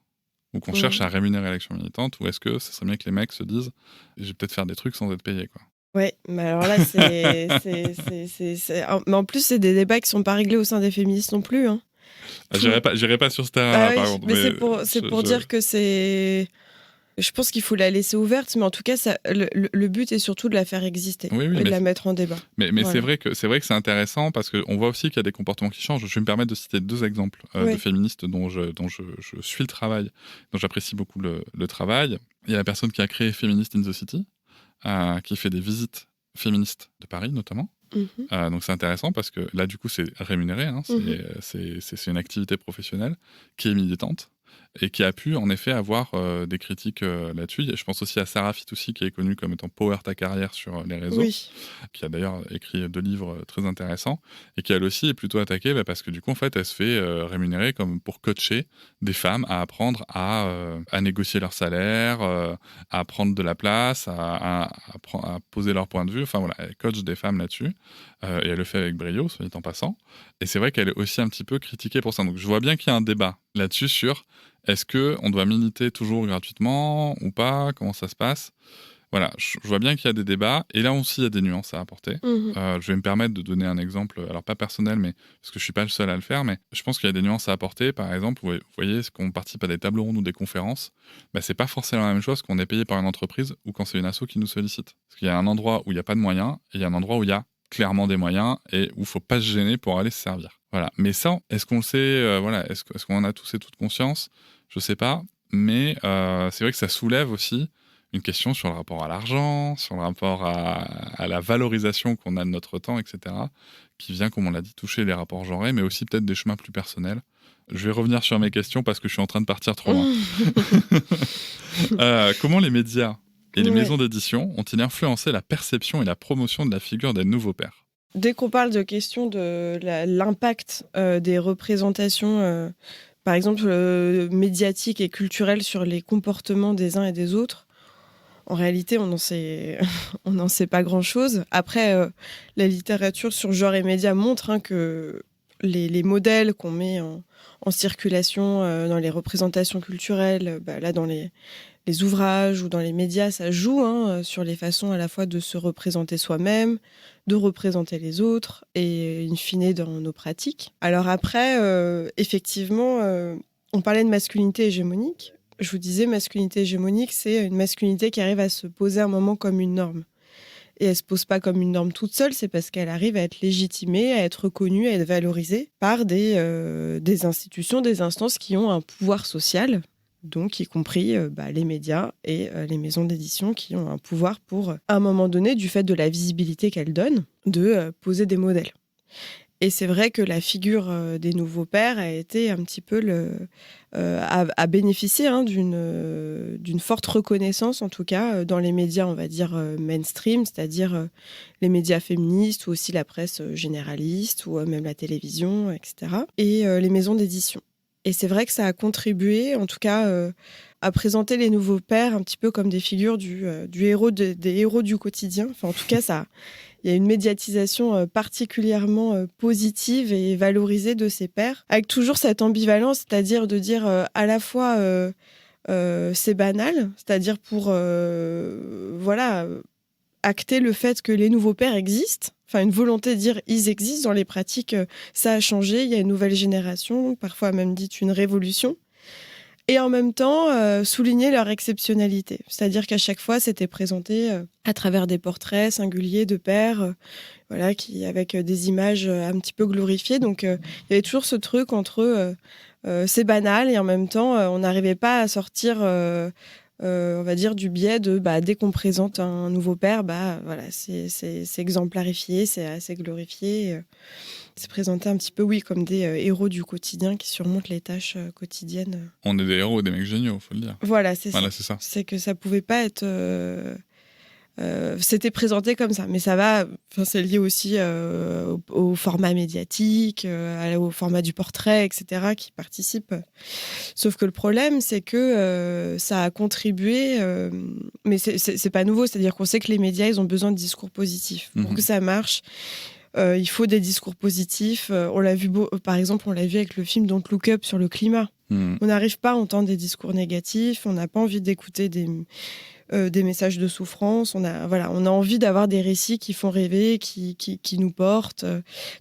ou qu'on cherche à rémunérer l'action militante, ou est-ce que ça serait bien que les mecs se disent je vais peut-être faire des trucs sans être payé, quoi. Ouais, mais alors là, mais en plus, c'est des débats qui sont pas réglés au sein des féministes non plus. Hein. J'irai pas sur ce terrain-là, par contre. Mais c'est pour dire que c'est... Je pense qu'il faut la laisser ouverte, mais en tout cas, le but est surtout de la faire exister et de la mettre en débat. Mais voilà. c'est vrai que c'est intéressant parce qu'on voit aussi qu'il y a des comportements qui changent. Je vais me permettre de citer 2 exemples de féministes dont je suis le travail, dont j'apprécie beaucoup le travail. Il y a la personne qui a créé Feminist in the City, qui fait des visites féministes de Paris notamment. Donc c'est intéressant parce que là, du coup, c'est rémunéré. Hein, c'est une activité professionnelle qui est militante. Et qui a pu en effet avoir des critiques là-dessus. Je pense aussi à Sarah Fitoussi, qui est connue comme étant Power ta carrière sur les réseaux, qui a d'ailleurs écrit 2 livres très intéressants, et qui elle aussi est plutôt attaquée parce que du coup en fait elle se fait rémunérer comme pour coacher des femmes à apprendre à négocier leur salaire, à prendre de la place, à poser leur point de vue. Enfin voilà, elle coach des femmes là-dessus, et elle le fait avec brio, soit dit en passant. Et c'est vrai qu'elle est aussi un petit peu critiquée pour ça. Donc je vois bien qu'il y a un débat là-dessus sur est-ce qu'on doit militer toujours gratuitement ou pas ? Comment ça se passe ? Voilà, je vois bien qu'il y a des débats. Et là aussi, il y a des nuances à apporter. Je vais me permettre de donner un exemple, alors pas personnel, mais parce que je ne suis pas le seul à le faire, mais je pense qu'il y a des nuances à apporter. Par exemple, vous voyez, quand on participe à des tables rondes ou des conférences, ce n'est pas forcément la même chose qu'on est payé par une entreprise ou quand c'est une asso qui nous sollicite. Parce qu'il y a un endroit où il n'y a pas de moyens et il y a un endroit où il y a clairement des moyens et où il ne faut pas se gêner pour aller se servir. Voilà. Mais ça, est-ce qu'on le sait est-ce qu'on en a tous et toutes conscience ? Je ne sais pas. Mais c'est vrai que ça soulève aussi une question sur le rapport à l'argent, sur le rapport à la valorisation qu'on a de notre temps, etc., qui vient, comme on l'a dit, toucher les rapports genrés, mais aussi peut-être des chemins plus personnels. Je vais revenir sur mes questions parce que je suis en train de partir trop loin. Comment les médias et les maisons d'édition ont-ils influencé la perception et la promotion de la figure des nouveaux pères ? Dès qu'on parle de question de l'impact des représentations, par exemple médiatiques et culturelles sur les comportements des uns et des autres, en réalité, on n'en sait pas grand-chose. Après, la littérature sur genre et médias montre que les modèles qu'on met en circulation dans les représentations culturelles, là dans les ouvrages ou dans les médias, ça joue sur les façons à la fois de se représenter soi-même, de représenter les autres et in fine dans nos pratiques. Alors après, effectivement, on parlait de masculinité hégémonique. Je vous disais, masculinité hégémonique, c'est une masculinité qui arrive à se poser un moment comme une norme. Et elle ne se pose pas comme une norme toute seule, c'est parce qu'elle arrive à être légitimée, à être reconnue, à être valorisée par des institutions, des instances qui ont un pouvoir social, donc y compris les médias et les maisons d'édition qui ont un pouvoir pour, à un moment donné, du fait de la visibilité qu'elles donnent, de poser des modèles. Et c'est vrai que la figure des nouveaux pères a été un petit peu a bénéficié d'une forte reconnaissance, en tout cas, dans les médias, on va dire, mainstream, c'est-à-dire les médias féministes ou aussi la presse généraliste ou même la télévision, etc. Et les maisons d'édition. Et c'est vrai que ça a contribué, en tout cas, à présenter les nouveaux pères un petit peu comme des figures des héros du quotidien. Enfin, en tout cas, il y a une médiatisation particulièrement positive et valorisée de ces pères, avec toujours cette ambivalence, c'est-à-dire de dire à la fois c'est banal, c'est-à-dire pour acter le fait que les nouveaux pères existent, enfin une volonté de dire ils existent dans les pratiques, ça a changé, il y a une nouvelle génération, parfois même dite une révolution. Et en même temps, souligner leur exceptionnalité. C'est-à-dire qu'à chaque fois, c'était présenté à travers des portraits singuliers de pères, avec des images un petit peu glorifiées. Donc, il y avait toujours ce truc entre c'est banal et en même temps, on n'arrivait pas à sortir, on va dire, du biais de dès qu'on présente un nouveau père, c'est exemplarifié, c'est assez glorifié. C'est présenté un petit peu, comme des héros du quotidien qui surmontent les tâches quotidiennes. On est des héros, des mecs géniaux, faut le dire. Voilà, c'est ça. C'est que ça pouvait pas être... c'était présenté comme ça, mais c'est lié aussi au format médiatique, au format du portrait, etc., qui participent. Sauf que le problème, c'est que ça a contribué, mais c'est pas nouveau, c'est-à-dire qu'on sait que les médias, ils ont besoin de discours positifs. Pour que ça marche, il faut des discours positifs. On l'a vu, par exemple, avec le film Don't Look Up sur le climat. On n'arrive pas à entendre des discours négatifs, on n'a pas envie d'écouter des messages de souffrance. On a envie d'avoir des récits qui font rêver, qui nous portent.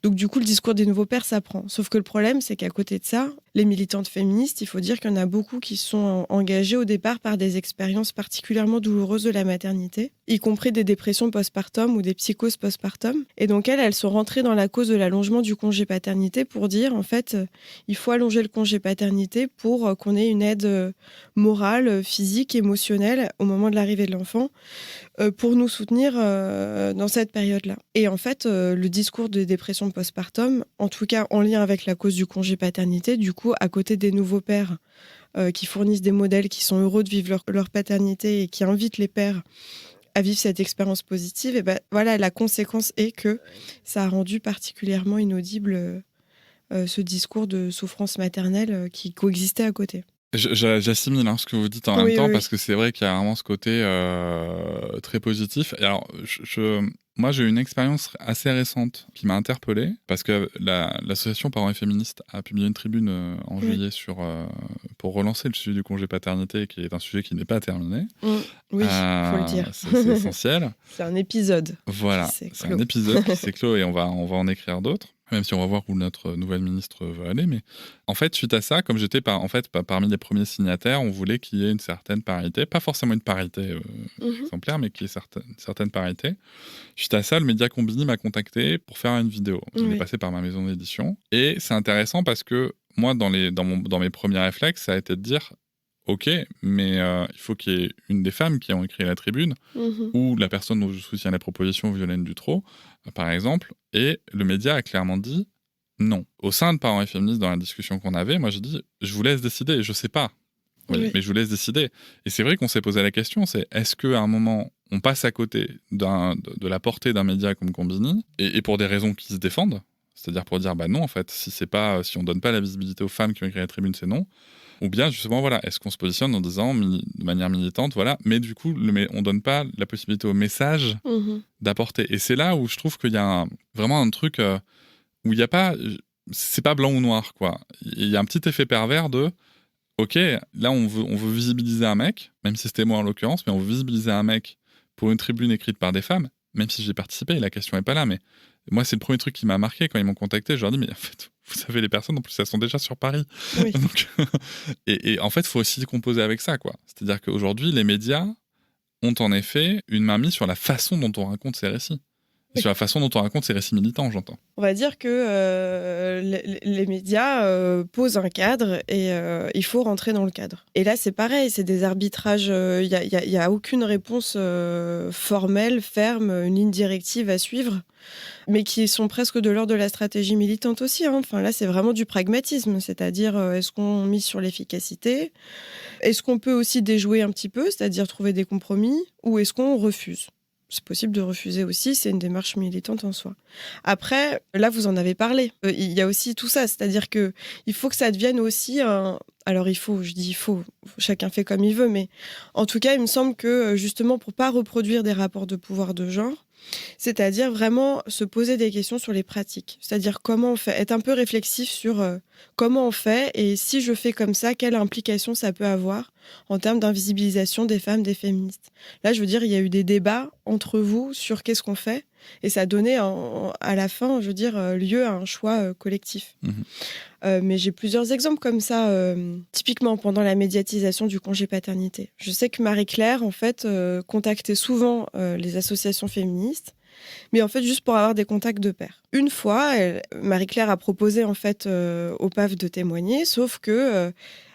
Donc du coup, le discours des nouveaux pères, ça prend. Sauf que le problème, c'est qu'à côté de ça, les militantes féministes, il faut dire qu'il y en a beaucoup qui sont engagées au départ par des expériences particulièrement douloureuses de la maternité, y compris des dépressions postpartum ou des psychoses postpartum. Et donc elles sont rentrées dans la cause de l'allongement du congé paternité pour dire, en fait, il faut allonger le congé paternité pour qu'on ait une aide morale, physique, émotionnelle au moment de l'arrivée de l'enfant, pour nous soutenir dans cette période-là. Et en fait, le discours de dépression postpartum, en tout cas en lien avec la cause du congé paternité, du coup, à côté des nouveaux pères qui fournissent des modèles qui sont heureux de vivre leur paternité et qui invitent les pères à vivre cette expérience positive, et la conséquence est que ça a rendu particulièrement inaudible ce discours de souffrance maternelle qui coexistait à côté. J'assimile ce que vous dites en même temps, parce que c'est vrai qu'il y a vraiment ce côté très positif. Et alors, moi, j'ai eu une expérience assez récente qui m'a interpellé, parce que l'association Parents et Féministes a publié une tribune en juillet pour relancer le sujet du congé paternité, qui est un sujet qui n'est pas terminé. Oui, faut le dire. C'est essentiel. C'est un épisode. Voilà, c'est un épisode qui s'est clos et on va en écrire d'autres. Même si on va voir où notre nouvelle ministre veut aller. Mais en fait, suite à ça, comme j'étais parmi les premiers signataires, on voulait qu'il y ait une certaine parité. Pas forcément une parité exemplaire, mais qu'il y ait une certaine parité. Suite à ça, le Média Combini m'a contacté pour faire une vidéo. Il est passé par ma maison d'édition. Et c'est intéressant parce que moi, dans mes premiers réflexes, ça a été de dire ok, mais il faut qu'il y ait une des femmes qui ont écrit la tribune, ou la personne dont je soutiens la proposition, Violaine Dutrot, par exemple, et le média a clairement dit non. Au sein de Parents et Féministes, dans la discussion qu'on avait, moi j'ai dit je vous laisse décider, je sais pas, mais je vous laisse décider. Et c'est vrai qu'on s'est posé la question, c'est est-ce qu'à un moment on passe à côté de la portée d'un média comme Combini, et pour des raisons qui se défendent, c'est-à-dire pour dire non, en fait, si on donne pas la visibilité aux femmes qui ont écrit la tribune, c'est non. Ou bien, justement, est-ce qu'on se positionne en disant, de manière militante, mais du coup, on donne pas la possibilité au message d'apporter. Et c'est là où je trouve qu'il y a vraiment un truc où il n'y a pas... C'est pas blanc ou noir, quoi. Il y a un petit effet pervers de... Ok, là, on veut visibiliser un mec, même si c'était moi en l'occurrence, mais on veut visibiliser un mec pour une tribune écrite par des femmes, même si j'ai participé, la question n'est pas là, mais moi, c'est le premier truc qui m'a marqué quand ils m'ont contacté. Je leur ai dit, mais en fait, vous savez, les personnes, en plus, elles sont déjà sur Paris. Oui. Donc, et en fait, il faut aussi composer avec ça, quoi. C'est-à-dire qu'aujourd'hui, les médias ont en effet une mainmise sur la façon dont on raconte ces récits. Sur la façon dont on raconte ces récits militants, j'entends. On va dire que les médias posent un cadre et il faut rentrer dans le cadre. Et là, c'est pareil, c'est des arbitrages. Il n'y a aucune réponse formelle, ferme, une ligne directive à suivre, mais qui sont presque de l'ordre de la stratégie militante aussi. Enfin, là, c'est vraiment du pragmatisme, c'est-à-dire est-ce qu'on mise sur l'efficacité ? Est-ce qu'on peut aussi déjouer un petit peu, c'est-à-dire trouver des compromis, ou est-ce qu'on refuse ? C'est possible de refuser aussi, c'est une démarche militante en soi. Après, là, vous en avez parlé. Il y a aussi tout ça, c'est-à-dire qu'il faut que ça devienne aussi un... Alors je dis il faut, chacun fait comme il veut, mais en tout cas, il me semble que justement, pour ne pas reproduire des rapports de pouvoir de genre, c'est-à-dire vraiment se poser des questions sur les pratiques. C'est-à-dire comment on fait, être un peu réflexif sur comment on fait et si je fais comme ça, quelle implication ça peut avoir en termes d'invisibilisation des femmes, des féministes. Là, je veux dire, il y a eu des débats entre vous sur qu'est-ce qu'on fait et ça a donné à la fin, je veux dire, lieu à un choix collectif. Mais j'ai plusieurs exemples comme ça, typiquement pendant la médiatisation du congé paternité. Je sais que Marie-Claire, en fait, contactait souvent les associations féministes, mais en fait, juste pour avoir des contacts de pairs. Une fois, Marie-Claire a proposé, en fait, au PAF de témoigner, sauf que...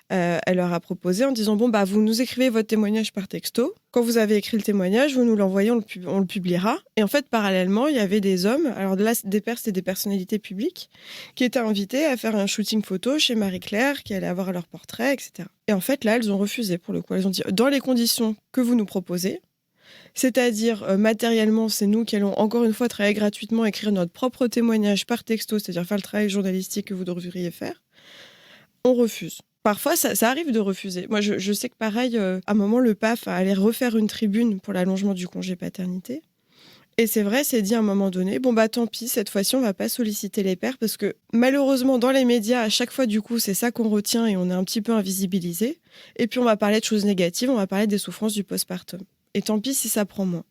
elle leur a proposé en disant bon vous nous écrivez votre témoignage par texto. Quand vous avez écrit le témoignage, vous nous l'envoyez, on le publiera. Et en fait, parallèlement, il y avait des hommes. Alors là, des pairs, c'était des personnalités publiques qui étaient invités à faire un shooting photo chez Marie-Claire, qui allaient avoir leur portrait, etc. Et en fait, là, elles ont refusé pour le coup. Elles ont dit dans les conditions que vous nous proposez, c'est-à-dire matériellement, c'est nous qui allons encore une fois travailler gratuitement, écrire notre propre témoignage par texto, c'est-à-dire faire le travail journalistique que vous devriez faire. On refuse. Parfois, ça arrive de refuser. Moi, je sais que pareil, à un moment, le PAF allait refaire une tribune pour l'allongement du congé paternité. Et c'est vrai, c'est dit à un moment donné, tant pis, cette fois-ci, on va pas solliciter les pairs parce que malheureusement, dans les médias, à chaque fois, du coup, c'est ça qu'on retient et on est un petit peu invisibilisé. Et puis, on va parler de choses négatives, on va parler des souffrances du postpartum. Et tant pis si ça prend moins.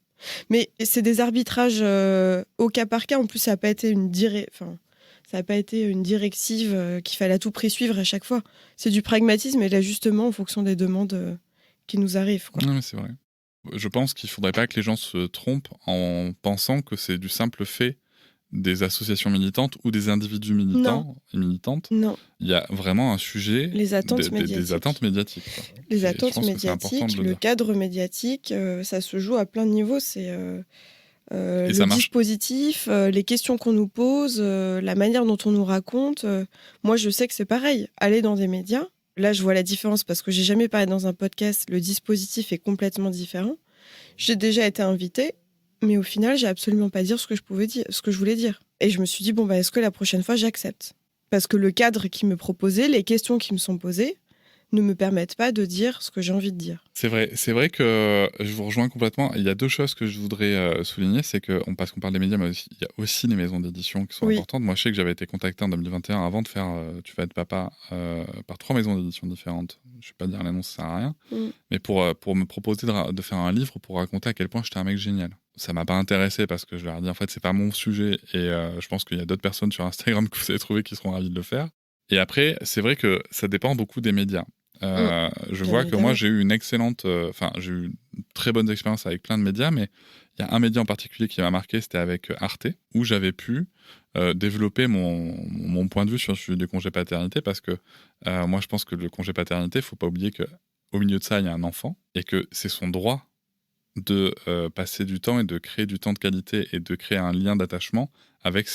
Mais c'est des arbitrages au cas par cas. En plus, ça n'a pas été ça n'a pas été une directive qu'il fallait à tout prix suivre à chaque fois. C'est du pragmatisme et l'ajustement en fonction des demandes qui nous arrivent. Quoi. Non, mais c'est vrai. Je pense qu'il ne faudrait pas que les gens se trompent en pensant que c'est du simple fait des associations militantes ou des individus militants et militantes. Non. Il y a vraiment un sujet des attentes médiatiques. Quoi. Les attentes médiatiques, le cadre médiatique, ça se joue à plein de niveaux. C'est... le dispositif, les questions qu'on nous pose, la manière dont on nous raconte. Moi, je sais que c'est pareil. Aller dans des médias, là, je vois la différence parce que j'ai jamais parlé dans un podcast. Le dispositif est complètement différent. J'ai déjà été invitée, mais au final, j'ai absolument pas dit ce que je voulais dire. Et je me suis dit est-ce que la prochaine fois, j'accepte ? Parce que le cadre qui me proposait, les questions qui me sont posées, ne me permettent pas de dire ce que j'ai envie de dire. C'est vrai que je vous rejoins complètement. Il y a deux choses que je voudrais souligner, c'est que parce qu'on parle des médias, mais il y a aussi les maisons d'édition qui sont importantes. Moi, je sais que j'avais été contacté en 2021 avant de faire Tu vas être papa par 3 maisons d'édition différentes. Je ne vais pas dire l'annonce, ça sert à rien, mais pour me proposer de faire un livre pour raconter à quel point j'étais un mec génial. Ça m'a pas intéressé parce que je leur ai dit en fait c'est pas mon sujet et je pense qu'il y a d'autres personnes sur Instagram que vous avez trouvé qui seront ravis de le faire. Et après, c'est vrai que ça dépend beaucoup des médias. Je vois que moi j'ai eu j'ai eu une très bonne expérience avec plein de médias, mais il y a un média en particulier qui m'a marqué, c'était avec Arte, où j'avais pu développer mon point de vue sur le sujet du congé paternité, parce que moi je pense que le congé paternité, il ne faut pas oublier qu'au milieu de ça, il y a un enfant, et que c'est son droit de passer du temps et de créer du temps de qualité et de créer un lien d'attachement avec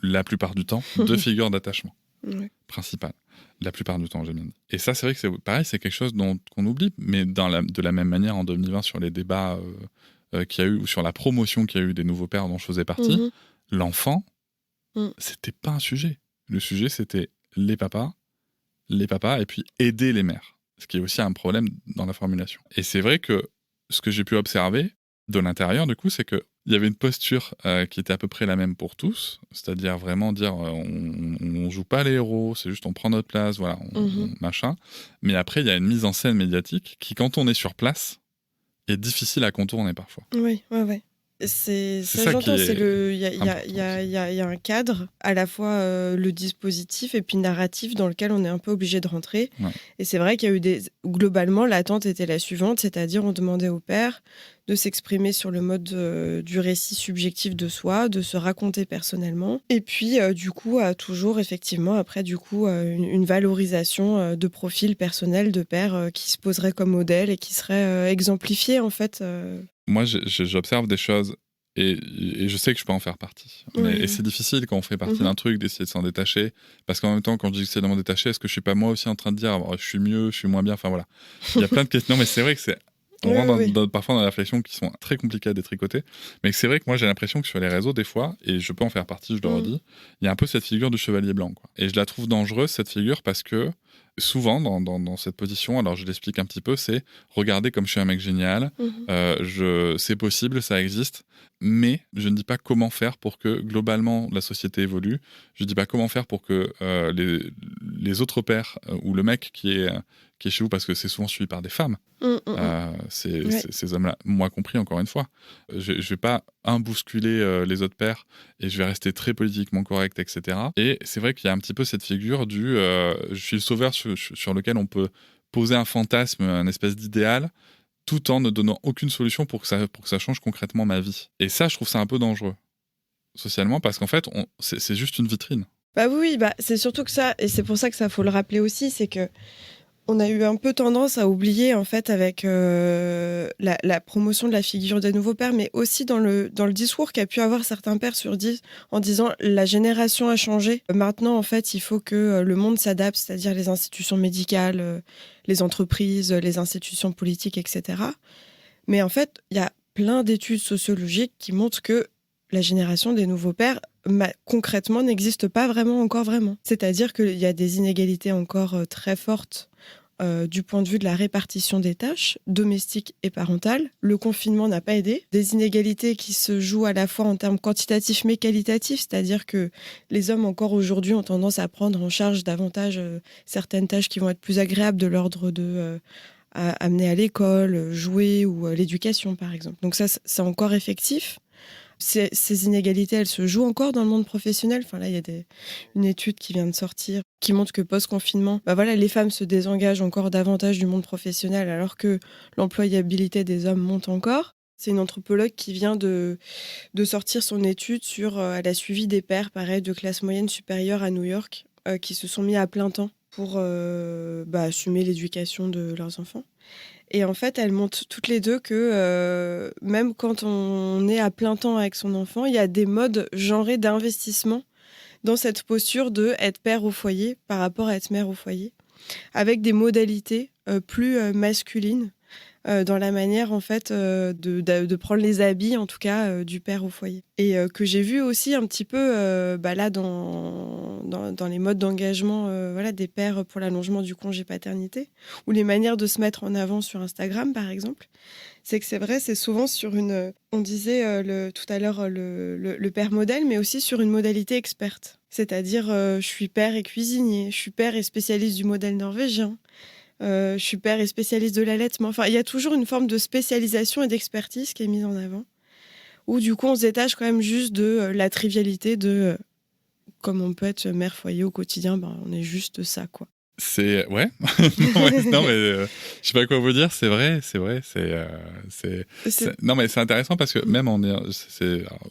la plupart du temps, 2 figures d'attachement principales. La plupart du temps, j'ai bien dit. Et ça, c'est vrai que c'est pareil, c'est quelque chose qu'on oublie, mais de la même manière, en 2020, sur les débats qu'il y a eu, ou sur la promotion qu'il y a eu des nouveaux pères dont je faisais partie, l'enfant, c'était pas un sujet. Le sujet, c'était les papas, et puis aider les mères. Ce qui est aussi un problème dans la formulation. Et c'est vrai que ce que j'ai pu observer de l'intérieur, du coup, c'est que il y avait une posture qui était à peu près la même pour tous, c'est-à-dire vraiment dire on joue pas les héros, c'est juste on prend notre place, voilà, machin. Mais après, il y a une mise en scène médiatique qui, quand on est sur place, est difficile à contourner parfois. Oui. C'est C'est ça, ça j'entends. qui C'est est le, il y a, il y a, il y important a, aussi. il y a il y a un cadre, à la fois le dispositif et puis narratif dans lequel on est un peu obligé de rentrer. Ouais. Et c'est vrai qu'il y a eu globalement, l'attente était la suivante, c'est-à-dire on demandait au père de s'exprimer sur le mode du récit subjectif de soi, de se raconter personnellement. Et puis, du coup, toujours, effectivement, après, du coup, une valorisation de profil personnel de père qui se poserait comme modèle et qui serait exemplifié, en fait. Moi, j'observe des choses et je sais que je peux en faire partie. Et Oui. c'est difficile quand on fait partie Mhm. d'un truc d'essayer de s'en détacher. Parce qu'en même temps, quand je dis que c'est de m'en détacher, est-ce que je suis pas moi aussi en train de dire oh, je suis mieux, je suis moins bien. Enfin voilà. Il y a plein de questions. Non, mais c'est vrai que c'est. On Oui, rentre oui, oui. parfois dans des réflexions qui sont très compliquées à détricoter. Mais c'est vrai que moi, j'ai l'impression que sur les réseaux, des fois, et je peux en faire partie, je le Mm. redis, il y a un peu cette figure du chevalier blanc, quoi. Et je la trouve dangereuse, cette figure, parce que souvent, dans cette position, alors je l'explique un petit peu, c'est regardez comme je suis un mec génial, Mhm. c'est possible, ça existe, mais je ne dis pas comment faire pour que globalement la société évolue. Je ne dis pas comment faire pour que les autres pères ou le mec qui est chez vous, parce que c'est souvent suivi par des femmes, Mm, mm, mm. Ouais. ces hommes-là, moi compris encore une fois. Je ne vais pas bousculer les autres pères et je vais rester très politiquement correct, etc. Et c'est vrai qu'il y a un petit peu cette figure du je suis le sauveur sur lequel on peut poser un fantasme, un espèce d'idéal, tout en ne donnant aucune solution pour que ça change concrètement ma vie. Et ça, je trouve ça un peu dangereux, socialement, parce qu'en fait, c'est juste une vitrine. Bah oui, oui, bah, c'est surtout que ça, et c'est pour ça que ça faut le rappeler aussi, c'est que on a eu un peu tendance à oublier, en fait, avec la promotion de la figure des nouveaux pères, mais aussi dans le discours qu'a pu avoir certains pères en disant la génération a changé. Maintenant, en fait, il faut que le monde s'adapte, c'est-à-dire les institutions médicales, les entreprises, les institutions politiques, etc. Mais en fait, il y a plein d'études sociologiques qui montrent que la génération des nouveaux pères, concrètement, n'existe pas encore vraiment. C'est-à-dire qu'il y a des inégalités encore très fortes du point de vue de la répartition des tâches domestiques et parentales. Le confinement n'a pas aidé. Des inégalités qui se jouent à la fois en termes quantitatifs mais qualitatifs, c'est-à-dire que les hommes encore aujourd'hui ont tendance à prendre en charge davantage certaines tâches qui vont être plus agréables de l'ordre de amener à l'école, jouer ou l'éducation par exemple. Donc ça, c'est encore effectif. Ces inégalités, elles se jouent encore dans le monde professionnel. Enfin, là, il y a une étude qui vient de sortir qui montre que post-confinement, bah voilà, les femmes se désengagent encore davantage du monde professionnel alors que l'employabilité des hommes monte encore. C'est une anthropologue qui vient de sortir son étude sur elle a suivi des pères, pareil, de classe moyenne supérieure à New York, qui se sont mis à plein temps pour assumer l'éducation de leurs enfants. Et en fait, elles montrent toutes les deux que même quand on est à plein temps avec son enfant, il y a des modes genrés d'investissement dans cette posture de être père au foyer par rapport à être mère au foyer, avec des modalités plus masculines dans la manière en fait de prendre les habits, en tout cas du père au foyer. Et que j'ai vu aussi un petit peu là dans les modes d'engagement voilà, des pères pour l'allongement du congé paternité, ou les manières de se mettre en avant sur Instagram par exemple. C'est que c'est vrai, c'est souvent sur une... On disait tout à l'heure le père modèle, mais aussi sur une modalité experte. C'est-à-dire, je suis père et cuisinier, je suis père et spécialiste du modèle norvégien, je suis père et spécialiste de l'allaitement. Enfin, il y a toujours une forme de spécialisation et d'expertise qui est mise en avant, où du coup, on se détache quand même juste de la trivialité de... comme on peut être mère foyer au quotidien, on est juste ça, quoi. C'est ouais. non mais je sais pas quoi vous dire. C'est vrai. Non mais c'est intéressant parce que même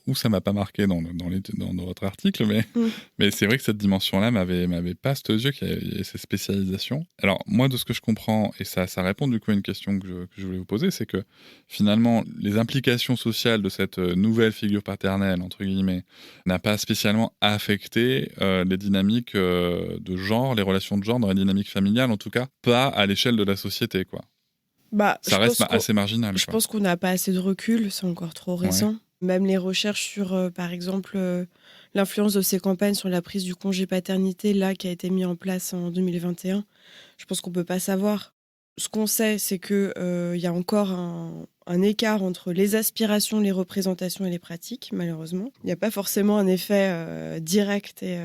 où ça m'a pas marqué dans votre article, mais c'est vrai que cette dimension-là m'avait pas sauté aux yeux qu'il y ait ces spécialisations. Alors moi de ce que je comprends et ça répond du coup à une question que je voulais vous poser, c'est que finalement les implications sociales de cette nouvelle figure paternelle entre guillemets n'a pas spécialement affecté les dynamiques de genre, les relations de genre dans la dynamique familiale, en tout cas, pas à l'échelle de la société, quoi. Ça reste assez marginal. Je pense qu'on n'a pas assez de recul, c'est encore trop récent. Ouais. Même les recherches sur, par exemple, l'influence de ces campagnes sur la prise du congé paternité, là, qui a été mis en place en 2021, je pense qu'on ne peut pas savoir. Ce qu'on sait, c'est qu'il y a encore un écart entre les aspirations, les représentations et les pratiques, malheureusement. Il n'y a pas forcément un effet direct et...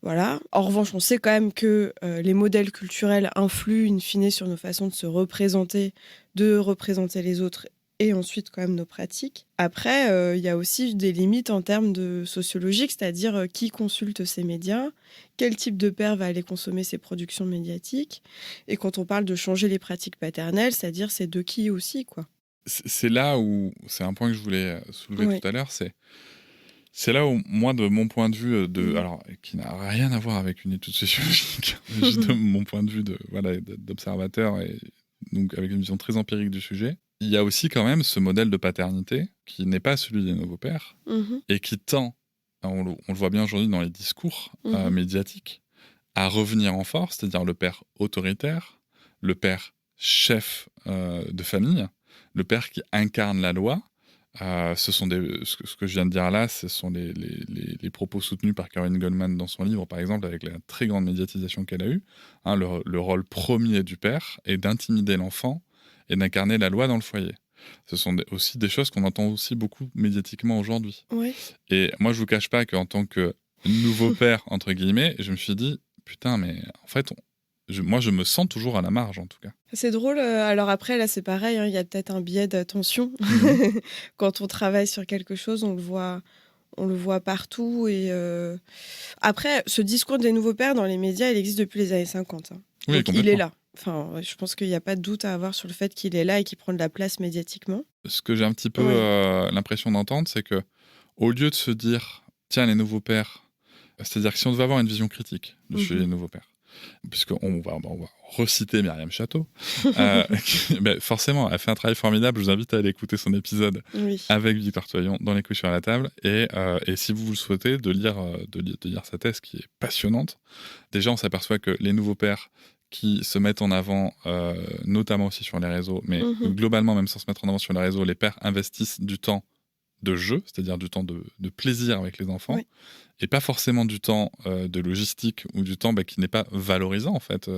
Voilà. En revanche, on sait quand même que les modèles culturels influent in fine sur nos façons de se représenter, de représenter les autres et ensuite quand même nos pratiques. Après, il y a aussi des limites en termes de sociologique, c'est-à-dire qui consulte ces médias, quel type de père va aller consommer ces productions médiatiques. Et quand on parle de changer les pratiques paternelles, c'est-à-dire c'est de qui aussi, quoi. C'est là où, c'est un point que je voulais soulever Oui. tout à l'heure, c'est là où, moi, de mon point de vue, alors, qui n'a rien à voir avec une étude sociologique, juste de mon point de vue d'observateur, et donc avec une vision très empirique du sujet, il y a aussi quand même ce modèle de paternité qui n'est pas celui des nouveaux pères, et qui tend, on le voit bien aujourd'hui dans les discours médiatiques, à revenir en force, c'est-à-dire le père autoritaire, le père chef de famille, le père qui incarne la loi. Ce que je viens de dire là, ce sont les propos soutenus par Caroline Goldman dans son livre, par exemple, avec la très grande médiatisation qu'elle a eue. Le rôle premier du père est d'intimider l'enfant et d'incarner la loi dans le foyer. Ce sont aussi des choses qu'on entend aussi beaucoup médiatiquement aujourd'hui. Ouais. Et moi, je vous cache pas qu'en tant que nouveau père, entre guillemets, je me suis dit, putain, mais en fait, moi, je me sens toujours à la marge, en tout cas. C'est drôle. Alors après, là, c'est pareil. Il y a peut-être un biais d'attention. Quand on travaille sur quelque chose, on le voit partout. Et après, ce discours des nouveaux pères dans les médias, il existe depuis les années 50. Oui, donc il est là. Enfin, je pense qu'il n'y a pas de doute à avoir sur le fait qu'il est là et qu'il prend de la place médiatiquement. Ce que j'ai un petit peu l'impression d'entendre, c'est que au lieu de se dire, tiens, les nouveaux pères, c'est-à-dire que si on devait avoir une vision critique de chez les nouveaux pères, puisqu'on va reciter Myriam Château, forcément, elle fait un travail formidable. Je vous invite à aller écouter son épisode avec Victor Toyon dans Les couilles sur la table. Et si vous le souhaitez, de lire sa thèse qui est passionnante. Déjà, on s'aperçoit que les nouveaux pères qui se mettent en avant, notamment aussi sur les réseaux, mais globalement, même sans se mettre en avant sur les réseaux, les pères investissent du temps de jeu, c'est-à-dire du temps de plaisir avec les enfants, et pas forcément du temps de logistique ou du temps qui n'est pas valorisant en fait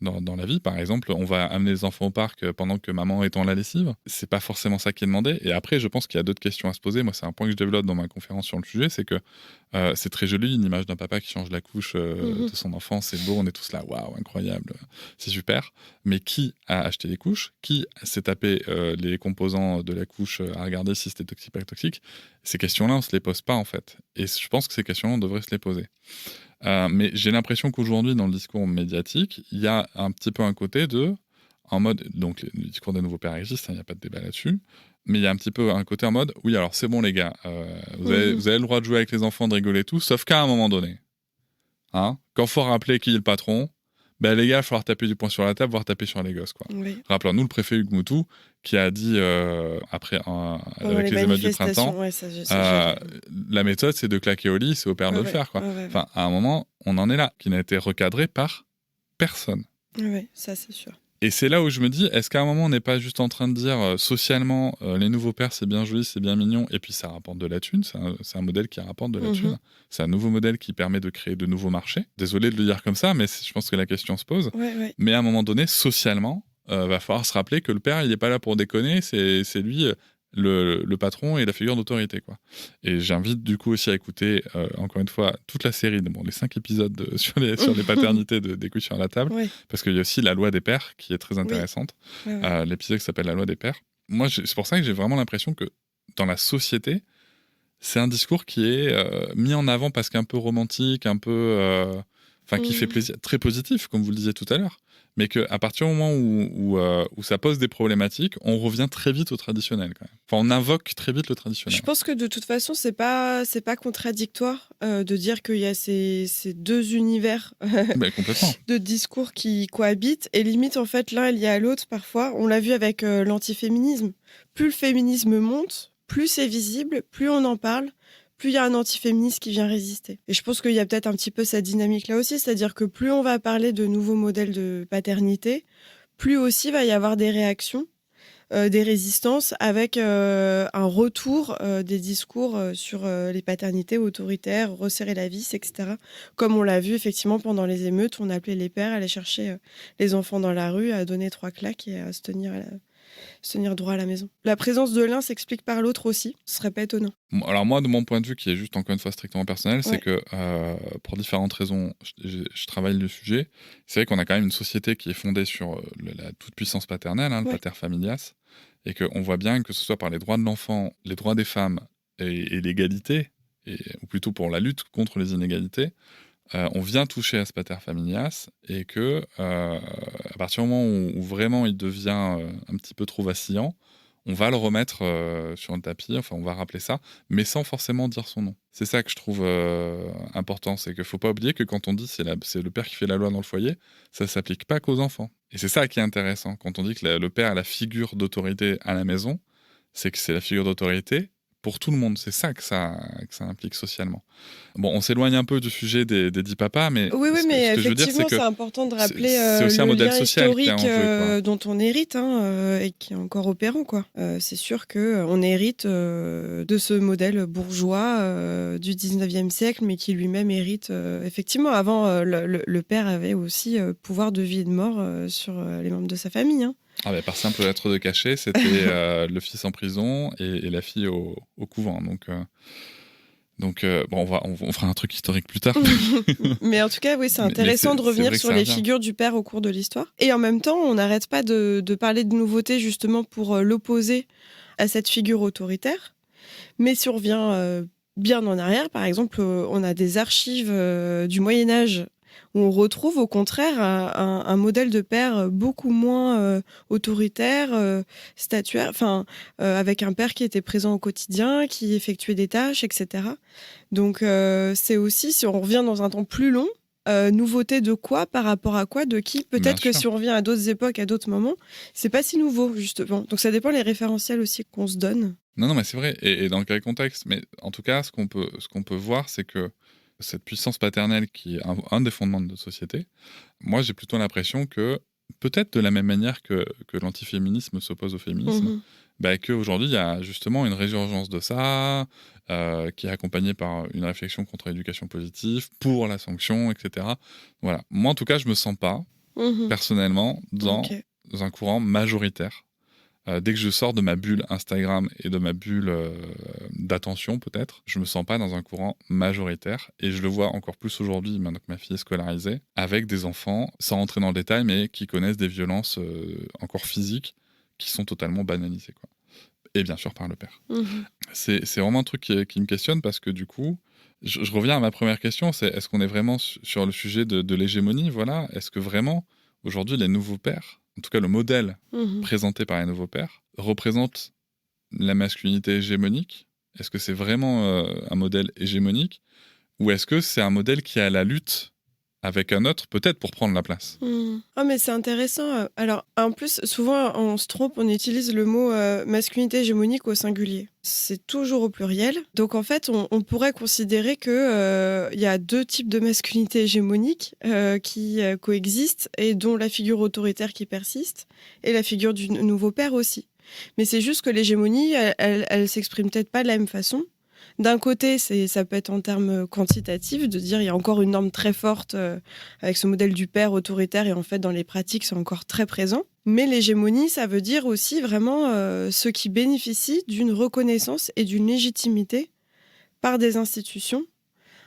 dans la vie. Par exemple, on va amener les enfants au parc pendant que maman est en la lessive. C'est pas forcément ça qui est demandé. Et après, je pense qu'il y a d'autres questions à se poser. Moi, c'est un point que je développe dans ma conférence sur le sujet, c'est que c'est très joli une image d'un papa qui change la couche de son enfant. C'est beau, on est tous là, waouh, incroyable, c'est super. Mais qui a acheté les couches? Qui s'est tapé les composants de la couche à regarder si c'était toxique ou pas toxique? Ces questions-là, on se les pose pas en fait. Et je pense que ces questions-là, on devrait se les poser. Mais j'ai l'impression qu'aujourd'hui, dans le discours médiatique, il y a un petit peu un côté en mode, donc le discours des nouveaux pères existe, il n'y a pas de débat là-dessus, mais il y a un petit peu un côté en mode, oui, alors c'est bon les gars, vous avez le droit de jouer avec les enfants, de rigoler et tout, sauf qu'à un moment donné, quand il faut rappeler qui est le patron, les gars, il va falloir taper du poing sur la table, voire taper sur les gosses, quoi. Oui. Rappelons-nous le préfet Hugues Moutou qui a dit, avec les émeutes du printemps, la méthode, c'est de claquer au lit, c'est au père de le faire, quoi. Enfin, à un moment, on en est là, qui n'a été recadré par personne. Oui, ça, c'est sûr. Et c'est là où je me dis, est-ce qu'à un moment, on n'est pas juste en train de dire, socialement, les nouveaux pères, c'est bien joli, c'est bien mignon, et puis ça rapporte de la thune, c'est un modèle qui rapporte de la thune. C'est un nouveau modèle qui permet de créer de nouveaux marchés. Désolé de le dire comme ça, mais je pense que la question se pose. Mais à un moment donné, socialement, va falloir se rappeler que le père, il n'est pas là pour déconner, c'est lui le patron et la figure d'autorité, quoi. Et j'invite du coup aussi à écouter, encore une fois, toute la série, les 5 épisodes sur les paternités des couilles sur la table, parce qu'il y a aussi la loi des pères qui est très intéressante, l'épisode qui s'appelle la loi des pères. Moi, c'est pour ça que j'ai vraiment l'impression que dans la société, c'est un discours qui est mis en avant parce qu'un peu romantique, un peu... qui fait plaisir, très positif, comme vous le disiez tout à l'heure, mais qu'à partir du moment où ça pose des problématiques, on revient très vite au traditionnel, quand même. Enfin, on invoque très vite le traditionnel. Je pense que de toute façon, c'est pas contradictoire de dire qu'il y a ces deux univers complètement. de discours qui cohabitent, et limite, en fait, l'un est lié à l'autre parfois. On l'a vu avec l'antiféminisme. Plus le féminisme monte, plus c'est visible, plus on en parle, plus il y a un antiféministe qui vient résister. Et je pense qu'il y a peut-être un petit peu cette dynamique-là aussi, c'est-à-dire que plus on va parler de nouveaux modèles de paternité, plus aussi va y avoir des réactions, des résistances, avec un retour des discours sur les paternités autoritaires, resserrer la vis, etc. Comme on l'a vu effectivement pendant les émeutes, on appelait les pères à aller chercher les enfants dans la rue, à donner 3 claques et à se tenir se tenir droit à la maison. La présence de l'un s'explique par l'autre aussi, ce serait pas étonnant. Bon, alors moi, de mon point de vue, qui est juste encore une fois strictement personnel, c'est Ouais. que pour différentes raisons, je travaille le sujet. C'est vrai qu'on a quand même une société qui est fondée sur la toute-puissance paternelle, le Ouais. pater familias, et qu'on voit bien que ce soit par les droits de l'enfant, les droits des femmes et l'égalité, ou plutôt pour la lutte contre les inégalités, on vient toucher à ce pater familias et que à partir du moment où vraiment il devient un petit peu trop vacillant, on va le remettre sur le tapis, enfin on va rappeler ça, mais sans forcément dire son nom. C'est ça que je trouve important, c'est qu'il ne faut pas oublier que quand on dit c'est le père qui fait la loi dans le foyer, ça ne s'applique pas qu'aux enfants. Et c'est ça qui est intéressant, quand on dit que le père a la figure d'autorité à la maison, c'est que c'est la figure d'autorité pour tout le monde, c'est ça que ça implique socialement. Bon, on s'éloigne un peu du sujet des 10 papas, mais Oui, mais ce que je veux dire, effectivement, c'est que c'est important de rappeler c'est aussi un le modèle lien social qui est en historique jeu, quoi. dont on hérite et qui est encore opérant, quoi. C'est sûr qu'on hérite de ce modèle bourgeois du 19e siècle, mais qui lui-même hérite... effectivement, avant, le père avait aussi pouvoir de vie et de mort sur les membres de sa famille. Ah bah, par simple lettre de cachet, c'était le fils en prison et la fille au couvent. Donc bon, on fera un truc historique plus tard. Mais en tout cas, oui, c'est Mais intéressant de c'est revenir vrai que sur ça les revient. figures du père au cours de l'histoire. Et en même temps, on n'arrête pas de parler de nouveautés justement pour l'opposer à cette figure autoritaire. Mais si on revient bien en arrière, par exemple, on a des archives du Moyen-Âge où on retrouve au contraire un modèle de père beaucoup moins autoritaire, statuaire, avec un père qui était présent au quotidien, qui effectuait des tâches, etc. Donc c'est aussi, si on revient dans un temps plus long, nouveauté de quoi, par rapport à quoi, de qui. Peut-être Bien que sûr. si on revient à d'autres époques, à d'autres moments, c'est pas si nouveau, justement. Donc ça dépend les référentiels aussi qu'on se donne. Non, mais c'est vrai. Et dans quel contexte? Mais en tout cas, ce qu'on peut voir, c'est que cette puissance paternelle qui est un des fondements de notre société, moi j'ai plutôt l'impression que, peut-être de la même manière que l'antiféminisme s'oppose au féminisme, qu'aujourd'hui il y a justement une résurgence de ça, qui est accompagnée par une réflexion contre l'éducation positive, pour la sanction, etc. Voilà. Moi en tout cas, je me sens pas, personnellement, dans Ok. un courant majoritaire. Dès que je sors de ma bulle Instagram et de ma bulle d'attention, peut-être, je me sens pas dans un courant majoritaire. Et je le vois encore plus aujourd'hui, maintenant que ma fille est scolarisée, avec des enfants, sans rentrer dans le détail, mais qui connaissent des violences encore physiques, qui sont totalement banalisées, quoi. Et bien sûr par le père. C'est vraiment un truc qui me questionne, parce que du coup, je reviens à ma première question, c'est est-ce qu'on est vraiment sur le sujet de l'hégémonie, voilà. Est-ce que vraiment, aujourd'hui, les nouveaux pères, en tout cas le modèle présenté par les nouveaux pères, représente la masculinité hégémonique? Est-ce que c'est vraiment un modèle hégémonique? Ou est-ce que c'est un modèle qui est à la lutte avec un autre, peut-être pour prendre la place? Ah, mais c'est intéressant. Alors, en plus, souvent, on se trompe, on utilise le mot masculinité hégémonique au singulier. C'est toujours au pluriel. Donc, en fait, on pourrait considérer qu'il y a deux types de masculinité hégémonique qui coexistent et dont la figure autoritaire qui persiste et la figure du nouveau père aussi. Mais c'est juste que l'hégémonie, elle s'exprime peut-être pas de la même façon. D'un côté, ça peut être en termes quantitatifs, de dire il y a encore une norme très forte avec ce modèle du père autoritaire, et en fait, dans les pratiques, c'est encore très présent. Mais l'hégémonie, ça veut dire aussi vraiment ceux qui bénéficient d'une reconnaissance et d'une légitimité par des institutions.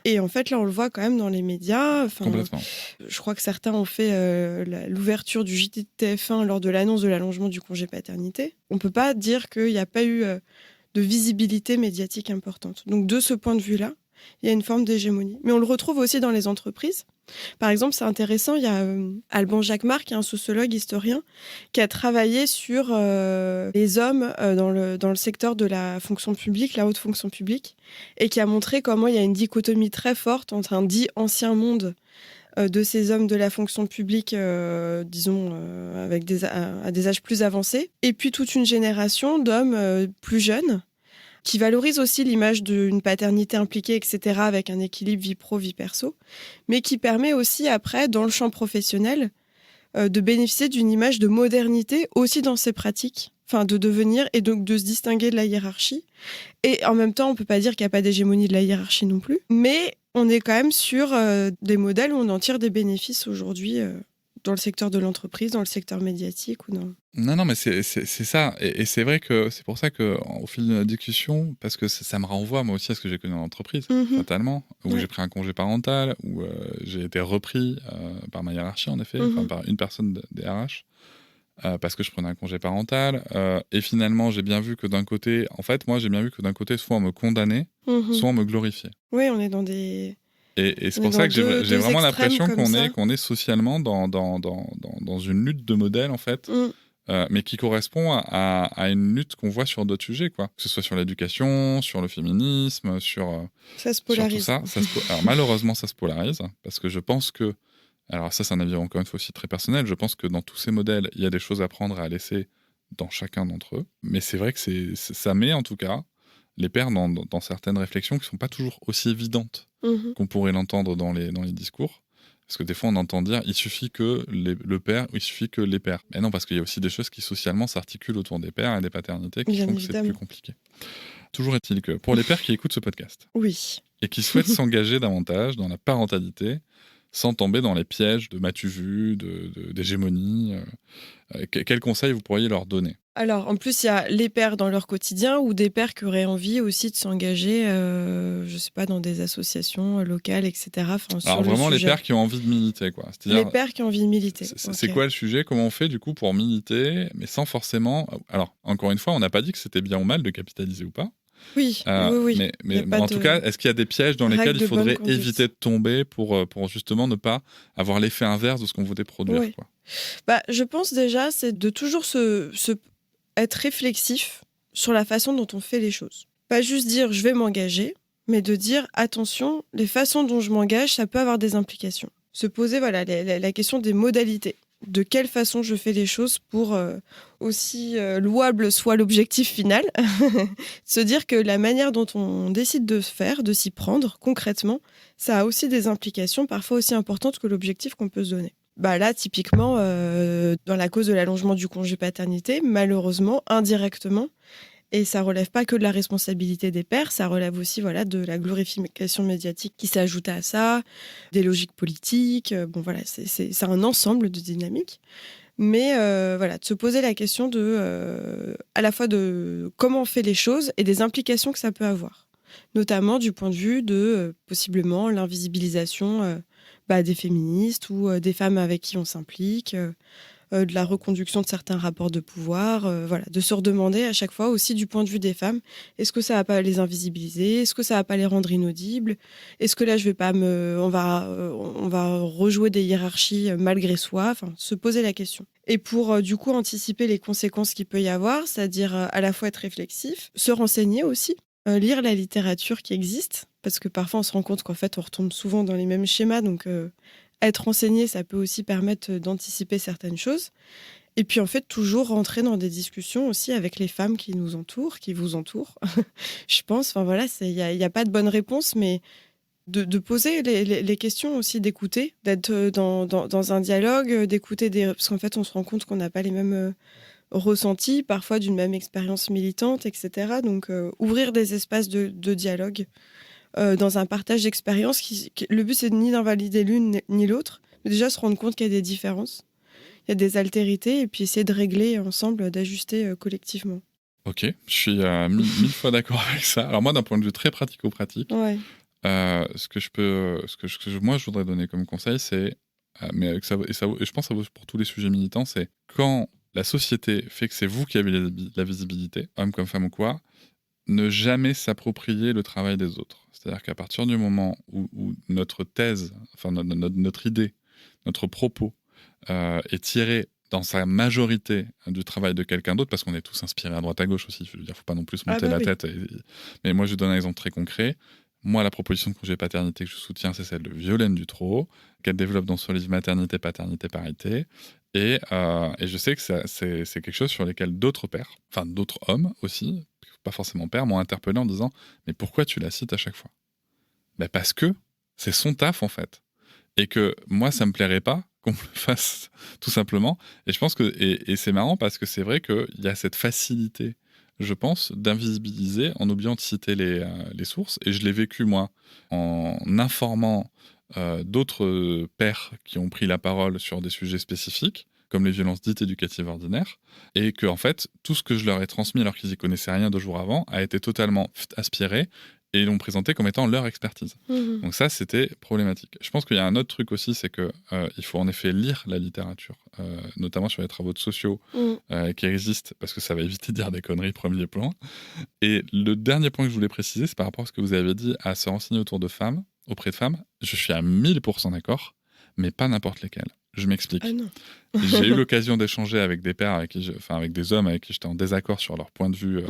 Et en fait, là, on le voit quand même dans les médias. Complètement. Je crois que certains ont fait l'ouverture du JT de TF1 lors de l'annonce de l'allongement du congé paternité. On ne peut pas dire qu'il n'y a pas eu de visibilité médiatique importante. Donc, de ce point de vue-là, il y a une forme d'hégémonie. Mais on le retrouve aussi dans les entreprises. Par exemple, c'est intéressant, il y a Alban Jacquemart, qui est un sociologue historien, qui a travaillé sur les hommes dans le secteur de la fonction publique, la haute fonction publique, et qui a montré comment il y a une dichotomie très forte entre un dit ancien monde de ces hommes de la fonction publique, disons, à des âges plus avancés, et puis toute une génération d'hommes plus jeunes, qui valorisent aussi l'image d'une paternité impliquée, etc., avec un équilibre vie pro, vie perso, mais qui permet aussi, après, dans le champ professionnel, de bénéficier d'une image de modernité aussi dans ses pratiques, de devenir et donc de se distinguer de la hiérarchie. Et en même temps, on ne peut pas dire qu'il n'y a pas d'hégémonie de la hiérarchie non plus, mais on est quand même sur des modèles où on en tire des bénéfices aujourd'hui dans le secteur de l'entreprise, dans le secteur médiatique ou non. Non, mais c'est ça. Et c'est vrai que c'est pour ça qu'au fil de la discussion, parce que ça me renvoie moi aussi à ce que j'ai connu en entreprise, fatalement, où j'ai pris un congé parental, où j'ai été repris par ma hiérarchie, en effet, par une personne des RH, parce que je prenais un congé parental. Et finalement, j'ai bien vu que d'un côté, soit on me condamnait, soit on me glorifiait. Oui, on est dans des... Et c'est pour ça que j'ai vraiment l'impression qu'on est socialement dans une lutte de modèles, en fait, mais qui correspond à une lutte qu'on voit sur d'autres sujets, quoi. Que ce soit sur l'éducation, sur le féminisme, sur ça se polarise. Sur tout ça. Alors malheureusement, ça se polarise, parce que je pense que... Alors ça, c'est un avis encore une fois aussi très personnel. Je pense que dans tous ces modèles, il y a des choses à prendre et à laisser dans chacun d'entre eux. Mais c'est vrai que ça met, en tout cas, les pères dans certaines réflexions qui ne sont pas toujours aussi évidentes qu'on pourrait l'entendre dans les discours. Parce que des fois, on entend dire il suffit que le père, il suffit que les pères. Mais non, parce qu'il y a aussi des choses qui socialement s'articulent autour des pères et des paternités qui font que c'est plus compliqué. Toujours est-il que pour les pères qui écoutent ce podcast et qui souhaitent s'engager davantage dans la parentalité, sans tomber dans les pièges de m'as-tu vu, d'hégémonie, quels conseils vous pourriez leur donner? Alors, en plus, il y a les pères dans leur quotidien ou des pères qui auraient envie aussi de s'engager, je sais pas, dans des associations locales, etc. Alors vraiment, les pères qui ont envie de militer, quoi. C'est-à-dire, les pères qui ont envie de militer. C'est quoi le sujet? Comment on fait, du coup, pour militer, mais sans forcément... Alors, encore une fois, on n'a pas dit que c'était bien ou mal de capitaliser ou pas. Oui. Mais en tout cas, est-ce qu'il y a des pièges dans lesquels il faudrait éviter de tomber pour justement ne pas avoir l'effet inverse de ce qu'on voulait produire, quoi. Je pense déjà, c'est de toujours être réflexif sur la façon dont on fait les choses. Pas juste dire je vais m'engager, mais de dire attention, les façons dont je m'engage, ça peut avoir des implications. Se poser la question des modalités. De quelle façon je fais les choses pour aussi louable soit l'objectif final. Se dire que la manière dont on décide de se faire, de s'y prendre concrètement, ça a aussi des implications parfois aussi importantes que l'objectif qu'on peut se donner. Là, typiquement, dans la cause de l'allongement du congé paternité, malheureusement, indirectement, et ça relève pas que de la responsabilité des pères, ça relève aussi de la glorification médiatique qui s'ajoute à ça, des logiques politiques. C'est un ensemble de dynamiques. Mais de se poser la question à la fois de comment on fait les choses et des implications que ça peut avoir. Notamment du point de vue de possiblement l'invisibilisation des féministes ou des femmes avec qui on s'implique, de la reconduction de certains rapports de pouvoir, de se redemander à chaque fois aussi du point de vue des femmes, est-ce que ça va pas les invisibiliser, est-ce que ça va pas les rendre inaudibles, est-ce que là on va rejouer des hiérarchies malgré soi, se poser la question. Et pour du coup anticiper les conséquences qu'il peut y avoir, c'est-à-dire à la fois être réflexif, se renseigner aussi, lire la littérature qui existe, parce que parfois on se rend compte qu'en fait on retombe souvent dans les mêmes schémas, donc être renseigné, ça peut aussi permettre d'anticiper certaines choses. Et puis en fait, toujours rentrer dans des discussions aussi avec les femmes qui nous entourent, qui vous entourent. Je pense, il n'y a pas de bonne réponse, mais de poser les questions aussi, d'écouter, d'être dans un dialogue, d'écouter parce qu'en fait, on se rend compte qu'on n'a pas les mêmes ressentis, parfois d'une même expérience militante, etc. Donc, ouvrir des espaces de dialogue dans un partage d'expériences. Le but, c'est ni d'invalider l'une ni l'autre, mais déjà se rendre compte qu'il y a des différences, il y a des altérités, et puis essayer de régler ensemble, d'ajuster collectivement. Ok, je suis mille fois d'accord avec ça. Alors moi, d'un point de vue très pratico-pratique, ce que moi je voudrais donner comme conseil, c'est, et je pense que ça vaut pour tous les sujets militants, c'est quand la société fait que c'est vous qui avez la visibilité, homme comme femme ou quoi, ne jamais s'approprier le travail des autres. C'est-à-dire qu'à partir du moment où notre thèse, enfin notre idée, notre propos est tiré dans sa majorité du travail de quelqu'un d'autre, parce qu'on est tous inspirés à droite à gauche aussi, je veux dire, faut pas non plus se monter la tête. Mais moi, je donne un exemple très concret. Moi, la proposition de congé paternité que je soutiens, c'est celle de Violaine Dutrot, qu'elle développe dans son livre Maternité, Paternité, Parité. Et je sais que c'est quelque chose sur lequel d'autres pères, enfin d'autres hommes aussi, pas forcément pères, m'ont interpellé en disant « Mais pourquoi tu la cites à chaque fois ?» Parce que c'est son taf, en fait. Et que moi, ça me plairait pas qu'on me le fasse, tout simplement. Et je pense que... Et c'est marrant parce que c'est vrai qu'il y a cette facilité, je pense, d'invisibiliser en oubliant de citer les sources. Et je l'ai vécu, moi, en informant d'autres pères qui ont pris la parole sur des sujets spécifiques, comme les violences dites éducatives ordinaires, et que en fait, tout ce que je leur ai transmis alors qu'ils y connaissaient rien 2 jours avant a été totalement aspiré et ils l'ont présenté comme étant leur expertise. Donc ça, c'était problématique. Je pense qu'il y a un autre truc aussi, c'est que il faut en effet lire la littérature, notamment sur les travaux de sociaux qui existent, parce que ça va éviter de dire des conneries, premier point. Et le dernier point que je voulais préciser, c'est par rapport à ce que vous avez dit, à se renseigner auprès de femmes. Je suis à 1000% d'accord, mais pas n'importe lesquelles. Je m'explique. Ah non. J'ai eu l'occasion d'échanger avec des pères, avec des hommes avec qui j'étais en désaccord sur leur point de vue,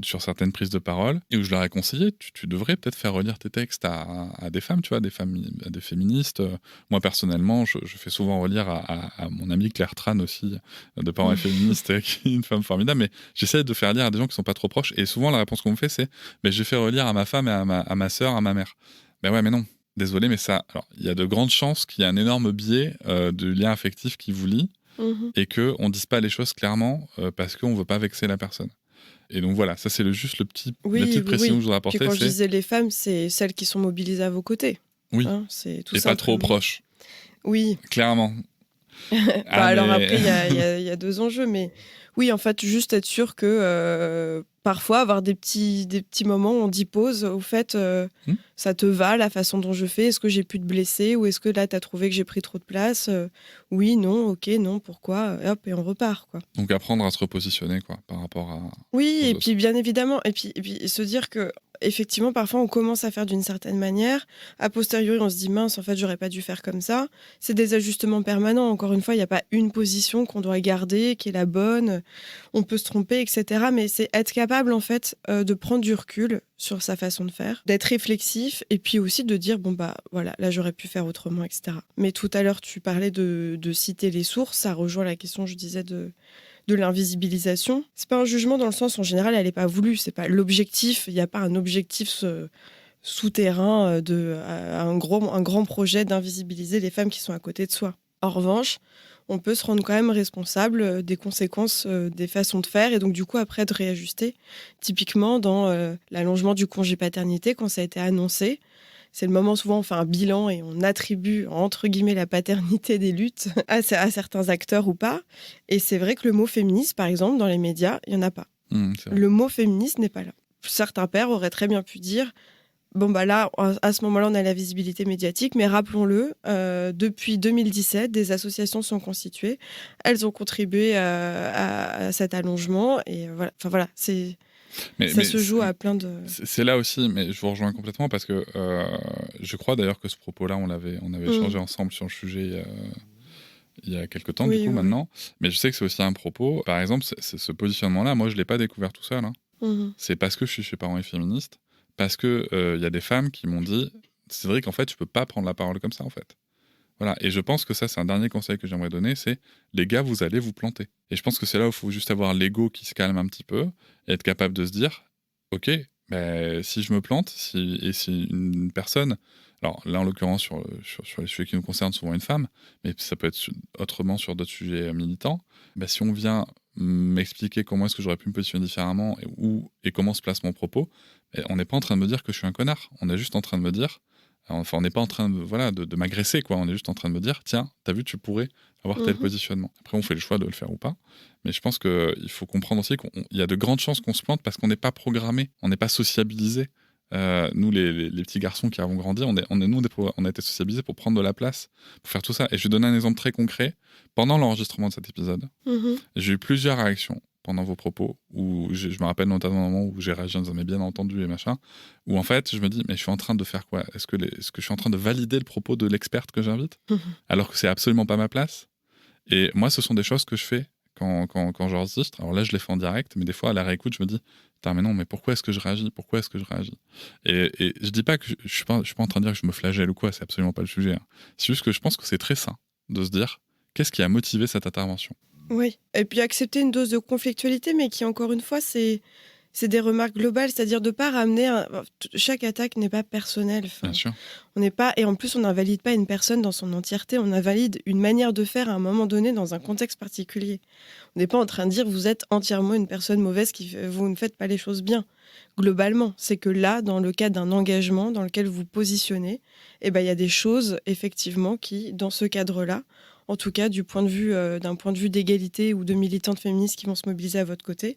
sur certaines prises de parole, et où je leur ai conseillé, tu devrais peut-être faire relire tes textes à des femmes, tu vois, à des féministes. Moi, personnellement, je fais souvent relire à mon amie Claire Tran aussi, de parents féministes, qui est une femme formidable, mais j'essaie de faire lire à des gens qui sont pas trop proches, et souvent la réponse qu'on me fait, c'est « je fais relire à ma femme et à ma sœur, à ma mère ». Ben ouais, mais non. Désolé, mais ça, alors, il y a de grandes chances qu'il y ait un énorme biais de lien affectif qui vous lie et qu'on ne dise pas les choses clairement parce qu'on ne veut pas vexer la personne. Et donc voilà, ça c'est juste la petite précision que je voudrais apporter. Puis quand je disais les femmes, c'est celles qui sont mobilisées à vos côtés. Oui, c'est tout et pas trop proches. Oui. Clairement. Alors après, il y a 2 enjeux, mais oui, en fait, juste être sûr que parfois, avoir des petits moments où on dit pause, au fait, ça te va la façon dont je fais, est-ce que j'ai pu te blesser ou est-ce que là, tu as trouvé que j'ai pris trop de place oui, non, ok, non, pourquoi hop, et on repart, quoi. Donc apprendre à se repositionner, quoi, par rapport à... Oui, et puis bien évidemment, et puis se dire que effectivement, parfois, on commence à faire d'une certaine manière. A posteriori, on se dit, mince, en fait, j'aurais pas dû faire comme ça. C'est des ajustements permanents. Encore une fois, il n'y a pas une position qu'on doit garder, qui est la bonne. On peut se tromper, etc. Mais c'est être capable, en fait, de prendre du recul sur sa façon de faire, d'être réflexif, et puis aussi de dire, bon, bah, voilà, là, j'aurais pu faire autrement, etc. Mais tout à l'heure, tu parlais de citer les sources. Ça rejoint la question, je disais, de l'invisibilisation. C'est pas un jugement dans le sens, en général, elle n'est pas voulue. C'est pas l'objectif. Il n'y a pas un objectif souterrain un grand projet d'invisibiliser les femmes qui sont à côté de soi. En revanche, on peut se rendre quand même responsable des conséquences des façons de faire et donc du coup après de réajuster. Typiquement dans l'allongement du congé paternité, quand ça a été annoncé, c'est le moment souvent où on fait un bilan et on attribue, entre guillemets, la paternité des luttes à certains acteurs ou pas. Et c'est vrai que le mot féministe, par exemple, dans les médias, il n'y en a pas. Le mot féministe n'est pas là. Certains pères auraient très bien pu dire bon, bah là, à ce moment-là, on a la visibilité médiatique, mais rappelons-le, depuis 2017, des associations sont constituées. Elles ont contribué à cet allongement. Et voilà, enfin voilà, ça se joue à plein de... C'est là aussi, mais je vous rejoins complètement parce que je crois d'ailleurs que ce propos-là, on avait échangé ensemble sur le sujet il y a quelques temps, maintenant. Mais je sais que c'est aussi un propos. Par exemple, ce positionnement-là, moi, je ne l'ai pas découvert tout seul. C'est parce que je suis chez Parents et Féministes, parce qu'il y a des femmes qui m'ont dit c'est vrai qu'en fait, je ne peux pas prendre la parole comme ça, en fait. Voilà. Et je pense que ça, c'est un dernier conseil que j'aimerais donner, c'est les gars, vous allez vous planter. Et je pense que c'est là où il faut juste avoir l'ego qui se calme un petit peu et être capable de se dire, ok, si je me plante, si une personne, alors là en l'occurrence sur les sujets qui nous concernent, souvent une femme, mais ça peut être autrement sur d'autres sujets militants, si on vient m'expliquer comment est-ce que j'aurais pu me positionner différemment et comment se place mon propos, on n'est pas en train de me dire que je suis un connard, on est juste en train de me dire... Enfin, on n'est pas en train de m'agresser, quoi. On est juste en train de me dire, tiens, t'as vu, tu pourrais avoir tel positionnement. Après, on fait le choix de le faire ou pas. Mais je pense qu'il faut comprendre aussi qu'il y a de grandes chances qu'on se plante parce qu'on n'est pas programmé, on n'est pas sociabilisé. Nous, les petits garçons qui avons grandi, on a été sociabilisés pour prendre de la place, pour faire tout ça. Et je vais donner un exemple très concret. Pendant l'enregistrement de cet épisode, j'ai eu plusieurs réactions pendant vos propos, où je me rappelle notamment un moment où j'ai réagi en disant mais bien entendu et machin, où en fait je me dis mais je suis en train de faire quoi ? Est-ce que je suis en train de valider le propos de l'experte que j'invite alors que c'est absolument pas ma place ? Et moi ce sont des choses que je fais quand j'enregistre. Alors là je les fais en direct, mais des fois à la réécoute je me dis putain mais non, mais pourquoi est-ce que je réagis ? Et je dis pas que je suis pas en train de dire que je me flagelle ou quoi, c'est absolument pas le sujet. C'est juste que je pense que c'est très sain de se dire qu'est-ce qui a motivé cette intervention ? Oui, et puis accepter une dose de conflictualité, mais qui, encore une fois, c'est c'est des remarques globales, c'est-à-dire de ne pas ramener... Chaque attaque n'est pas personnelle. Bien sûr. On n'est pas... Et en plus, on n'invalide pas une personne dans son entièreté, on invalide une manière de faire à un moment donné dans un contexte particulier. On n'est pas en train de dire vous êtes entièrement une personne mauvaise, vous ne faites pas les choses bien. Globalement, c'est que là, dans le cadre d'un engagement dans lequel vous positionnez, il y a des choses, effectivement, qui, dans ce cadre-là, en tout cas d'un point de vue d'égalité ou de militantes féministes qui vont se mobiliser à votre côté,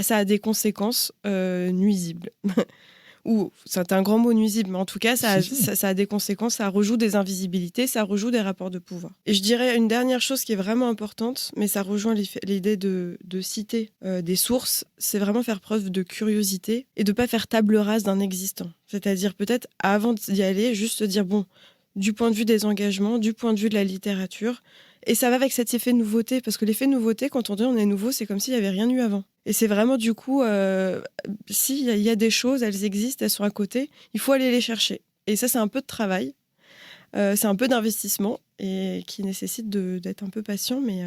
ça a des conséquences nuisibles. Ou c'est un grand mot nuisible, mais en tout cas, ça a des conséquences, ça rejoue des invisibilités, ça rejoue des rapports de pouvoir. Et je dirais une dernière chose qui est vraiment importante, mais ça rejoint l'idée de citer des sources, c'est vraiment faire preuve de curiosité et de ne pas faire table rase d'un existant. C'est-à-dire peut-être, avant d'y aller, juste se dire, bon, du point de vue des engagements, du point de vue de la littérature, et ça va avec cet effet de nouveauté, parce que l'effet de nouveauté, quand on dit on est nouveau, c'est comme s'il n'y avait rien eu avant. Et c'est vraiment du coup, s'il y a des choses, elles existent, elles sont à côté, il faut aller les chercher. Et ça, c'est un peu de travail, c'est un peu d'investissement, et qui nécessite d'être un peu patient, mais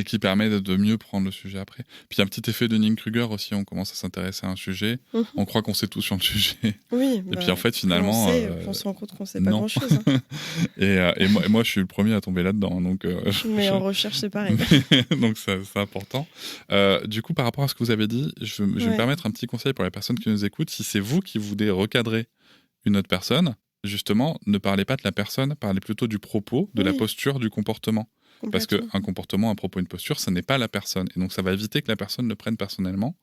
qui permet de mieux prendre le sujet après. Puis il y a un petit effet de Dunning-Kruger aussi, on commence à s'intéresser à un sujet, on croit qu'on sait tout sur le sujet. Oui, et puis en fait, finalement... on se rend compte qu'on ne sait pas grand-chose. Hein. et moi, je suis le premier à tomber là-dedans. Donc, mais en recherche, c'est pareil. Donc c'est important. Du coup, par rapport à ce que vous avez dit, je vais me permettre un petit conseil pour les personnes qui nous écoutent. Si c'est vous qui voulez recadrer une autre personne, justement, ne parlez pas de la personne, parlez plutôt du propos, de la posture, du comportement. Parce qu'un comportement, un propos, une posture, ça n'est pas la personne. Et donc, ça va éviter que la personne le prenne personnellement.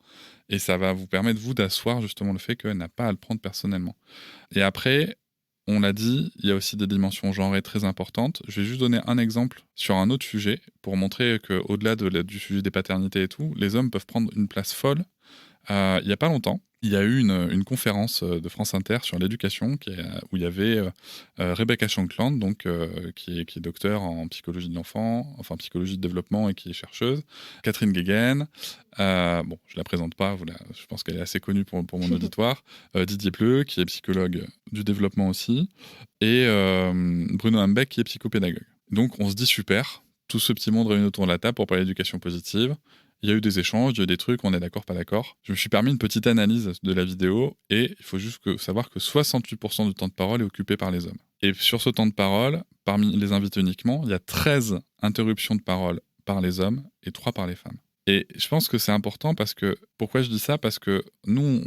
Et ça va vous permettre, vous, d'asseoir justement le fait qu'elle n'a pas à le prendre personnellement. Et après, on l'a dit, il y a aussi des dimensions genrées très importantes. Je vais juste donner un exemple sur un autre sujet pour montrer qu'au-delà du sujet des paternités et tout, les hommes peuvent prendre une place folle. Il n'y a pas longtemps, il y a eu une conférence de France Inter sur l'éducation où il y avait Rebecca Shankland, donc, qui est docteur en psychologie de l'enfant, enfin psychologie de développement et qui est chercheuse, Catherine Guéguen, je ne la présente pas, je pense qu'elle est assez connue pour mon auditoire, Didier Pleu, qui est psychologue du développement aussi, et Bruno Hambeck, qui est psychopédagogue. Donc on se dit super, tout ce petit monde réuni autour de la table pour parler d'éducation positive. Il y a eu des échanges, il y a eu des trucs, on est d'accord, pas d'accord. Je me suis permis une petite analyse de la vidéo et il faut juste savoir que 68% du temps de parole est occupé par les hommes. Et sur ce temps de parole, parmi les invités uniquement, il y a 13 interruptions de parole par les hommes et 3 par les femmes. Et je pense que c'est important parce que... Pourquoi je dis ça ? Parce que nous,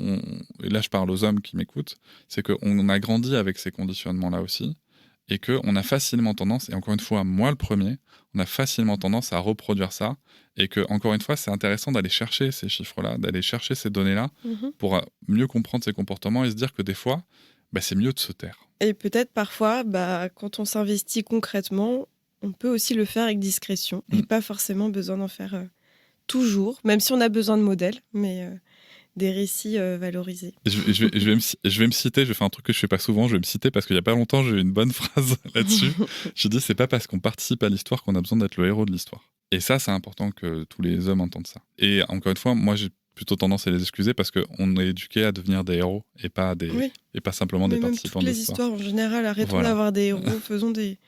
et là je parle aux hommes qui m'écoutent, c'est qu'on a grandi avec ces conditionnements-là aussi et qu'on a facilement tendance, et encore une fois, moi le premier, on a facilement tendance à reproduire ça. Et que, encore une fois, c'est intéressant d'aller chercher ces chiffres-là, d'aller chercher ces données-là pour mieux comprendre ces comportements et se dire que des fois, c'est mieux de se taire. Et peut-être parfois, quand on s'investit concrètement, on peut aussi le faire avec discrétion et pas forcément besoin d'en faire toujours, même si on a besoin de modèles, mais des récits valorisés. Je vais me citer, je vais faire un truc que je fais pas souvent, je vais me citer parce qu'il y a pas longtemps, j'ai eu une bonne phrase là-dessus. Je dis, c'est pas parce qu'on participe à l'histoire qu'on a besoin d'être le héros de l'histoire. Et ça, c'est important que tous les hommes entendent ça. Et encore une fois, moi, j'ai plutôt tendance à les excuser parce qu'on est éduqués à devenir des héros et pas simplement des participants de l'histoire. Toutes les histoires, en général, arrêtons d'avoir des héros, faisons des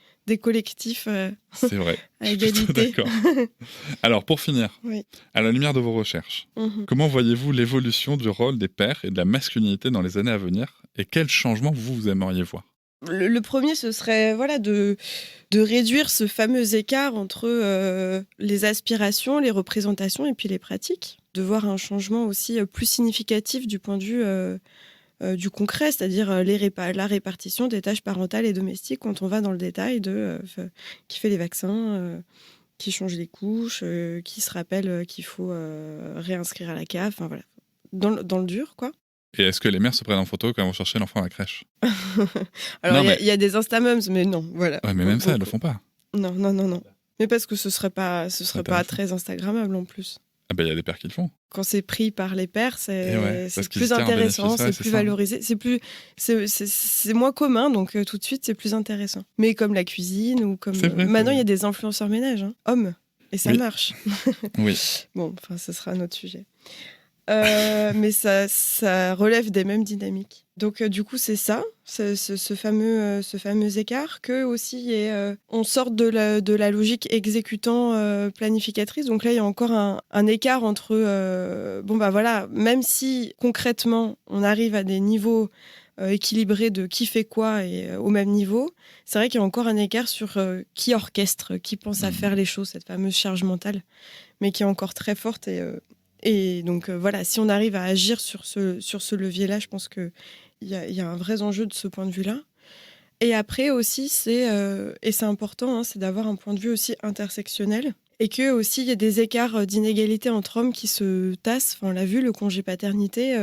collectifs c'est vrai. à égalité. D'accord. Alors, pour finir, à la lumière de vos recherches, comment voyez-vous l'évolution du rôle des pères et de la masculinité dans les années à venir et quels changements vous aimeriez voir ? Le premier, ce serait de réduire ce fameux écart entre les aspirations, les représentations et puis les pratiques. De voir un changement aussi plus significatif du point de vue du concret, c'est-à-dire la répartition des tâches parentales et domestiques quand on va dans le détail de qui fait les vaccins, qui change les couches, qui se rappelle qu'il faut réinscrire à la CAF, enfin voilà, dans le dur, quoi. Et est-ce que les mères se prennent en photo quand elles vont chercher l'enfant à la crèche ? Alors, il y a des Instamums, mais non, voilà. Ouais, mais même ça, elles le font pas. Non. Mais parce que ce serait pas très Instagrammable en plus. Ah il y a des pères qui le font. Quand c'est pris par les pères, c'est plus intéressant, c'est plus valorisé, c'est moins commun, donc tout de suite c'est plus intéressant. Mais comme la cuisine ou comme maintenant il y a des influenceurs ménage, hommes, et ça marche. Oui. Bon, enfin ce sera un autre sujet. mais ça relève des mêmes dynamiques. Donc du coup, c'est ça, ce fameux écart, que aussi on sort de la logique exécutant-planificatrice. Donc là, il y a encore un écart entre, même si concrètement, on arrive à des niveaux équilibrés de qui fait quoi et au même niveau, c'est vrai qu'il y a encore un écart sur qui orchestre, qui pense à faire les choses, cette fameuse charge mentale, mais qui est encore très forte. Et donc si on arrive à agir sur ce levier-là, je pense qu'il y a un vrai enjeu de ce point de vue-là. Et après aussi, et c'est important, hein, c'est d'avoir un point de vue aussi intersectionnel. Et que aussi, il y a des écarts d'inégalité entre hommes qui se tassent. Enfin, on l'a vu, le congé paternité,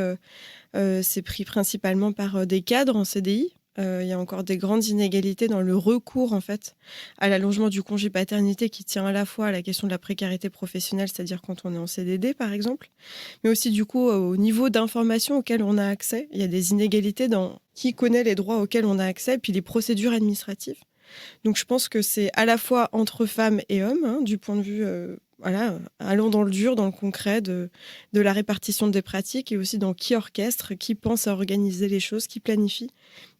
c'est pris principalement par des cadres en CDI. Il y a encore des grandes inégalités dans le recours en fait à l'allongement du congé paternité qui tient à la fois à la question de la précarité professionnelle, c'est-à-dire quand on est en CDD par exemple, mais aussi du coup au niveau d'information auquel on a accès. Il y a des inégalités dans qui connaît les droits auxquels on a accès, puis les procédures administratives. Donc je pense que c'est à la fois entre femmes et hommes, hein, du point de vue allant dans le dur, dans le concret de la répartition des pratiques, et aussi dans qui orchestre, qui pense à organiser les choses, qui planifie,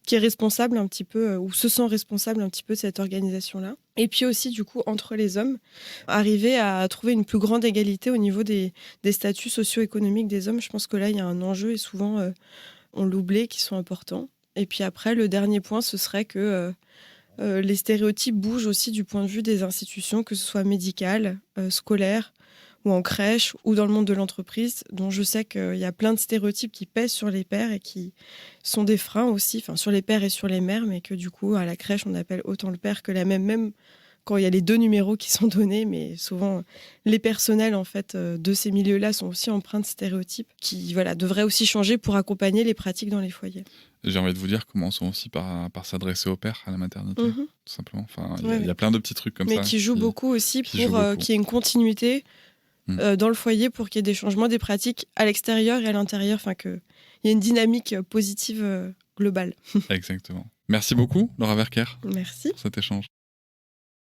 qui est responsable un petit peu, ou se sent responsable un petit peu de cette organisation-là. Et puis aussi, du coup, entre les hommes, arriver à trouver une plus grande égalité au niveau des statuts socio-économiques des hommes. Je pense que là, il y a un enjeu, et souvent, on l'oublie, qui sont importants. Et puis après, le dernier point, ce serait que les stéréotypes bougent aussi du point de vue des institutions, que ce soit médicales, scolaires, ou en crèche, ou dans le monde de l'entreprise, dont je sais qu'il y a plein de stéréotypes qui pèsent sur les pères et qui sont des freins aussi, enfin sur les pères et sur les mères, mais que du coup, à la crèche, on appelle autant le père que la mère, même quand il y a les deux numéros qui sont donnés, mais souvent, les personnels en fait, de ces milieux-là sont aussi empreints de stéréotypes qui devraient aussi changer pour accompagner les pratiques dans les foyers. J'ai envie de vous dire, commençons aussi par s'adresser au père à la maternité, tout simplement. Enfin, il y a plein de petits trucs comme ça. Mais qui jouent beaucoup aussi pour qu'il y ait une continuité dans le foyer, pour qu'il y ait des changements des pratiques à l'extérieur et à l'intérieur, enfin qu'il y ait une dynamique positive globale. Exactement. Merci beaucoup, Laura Verker. Merci. Pour cet échange.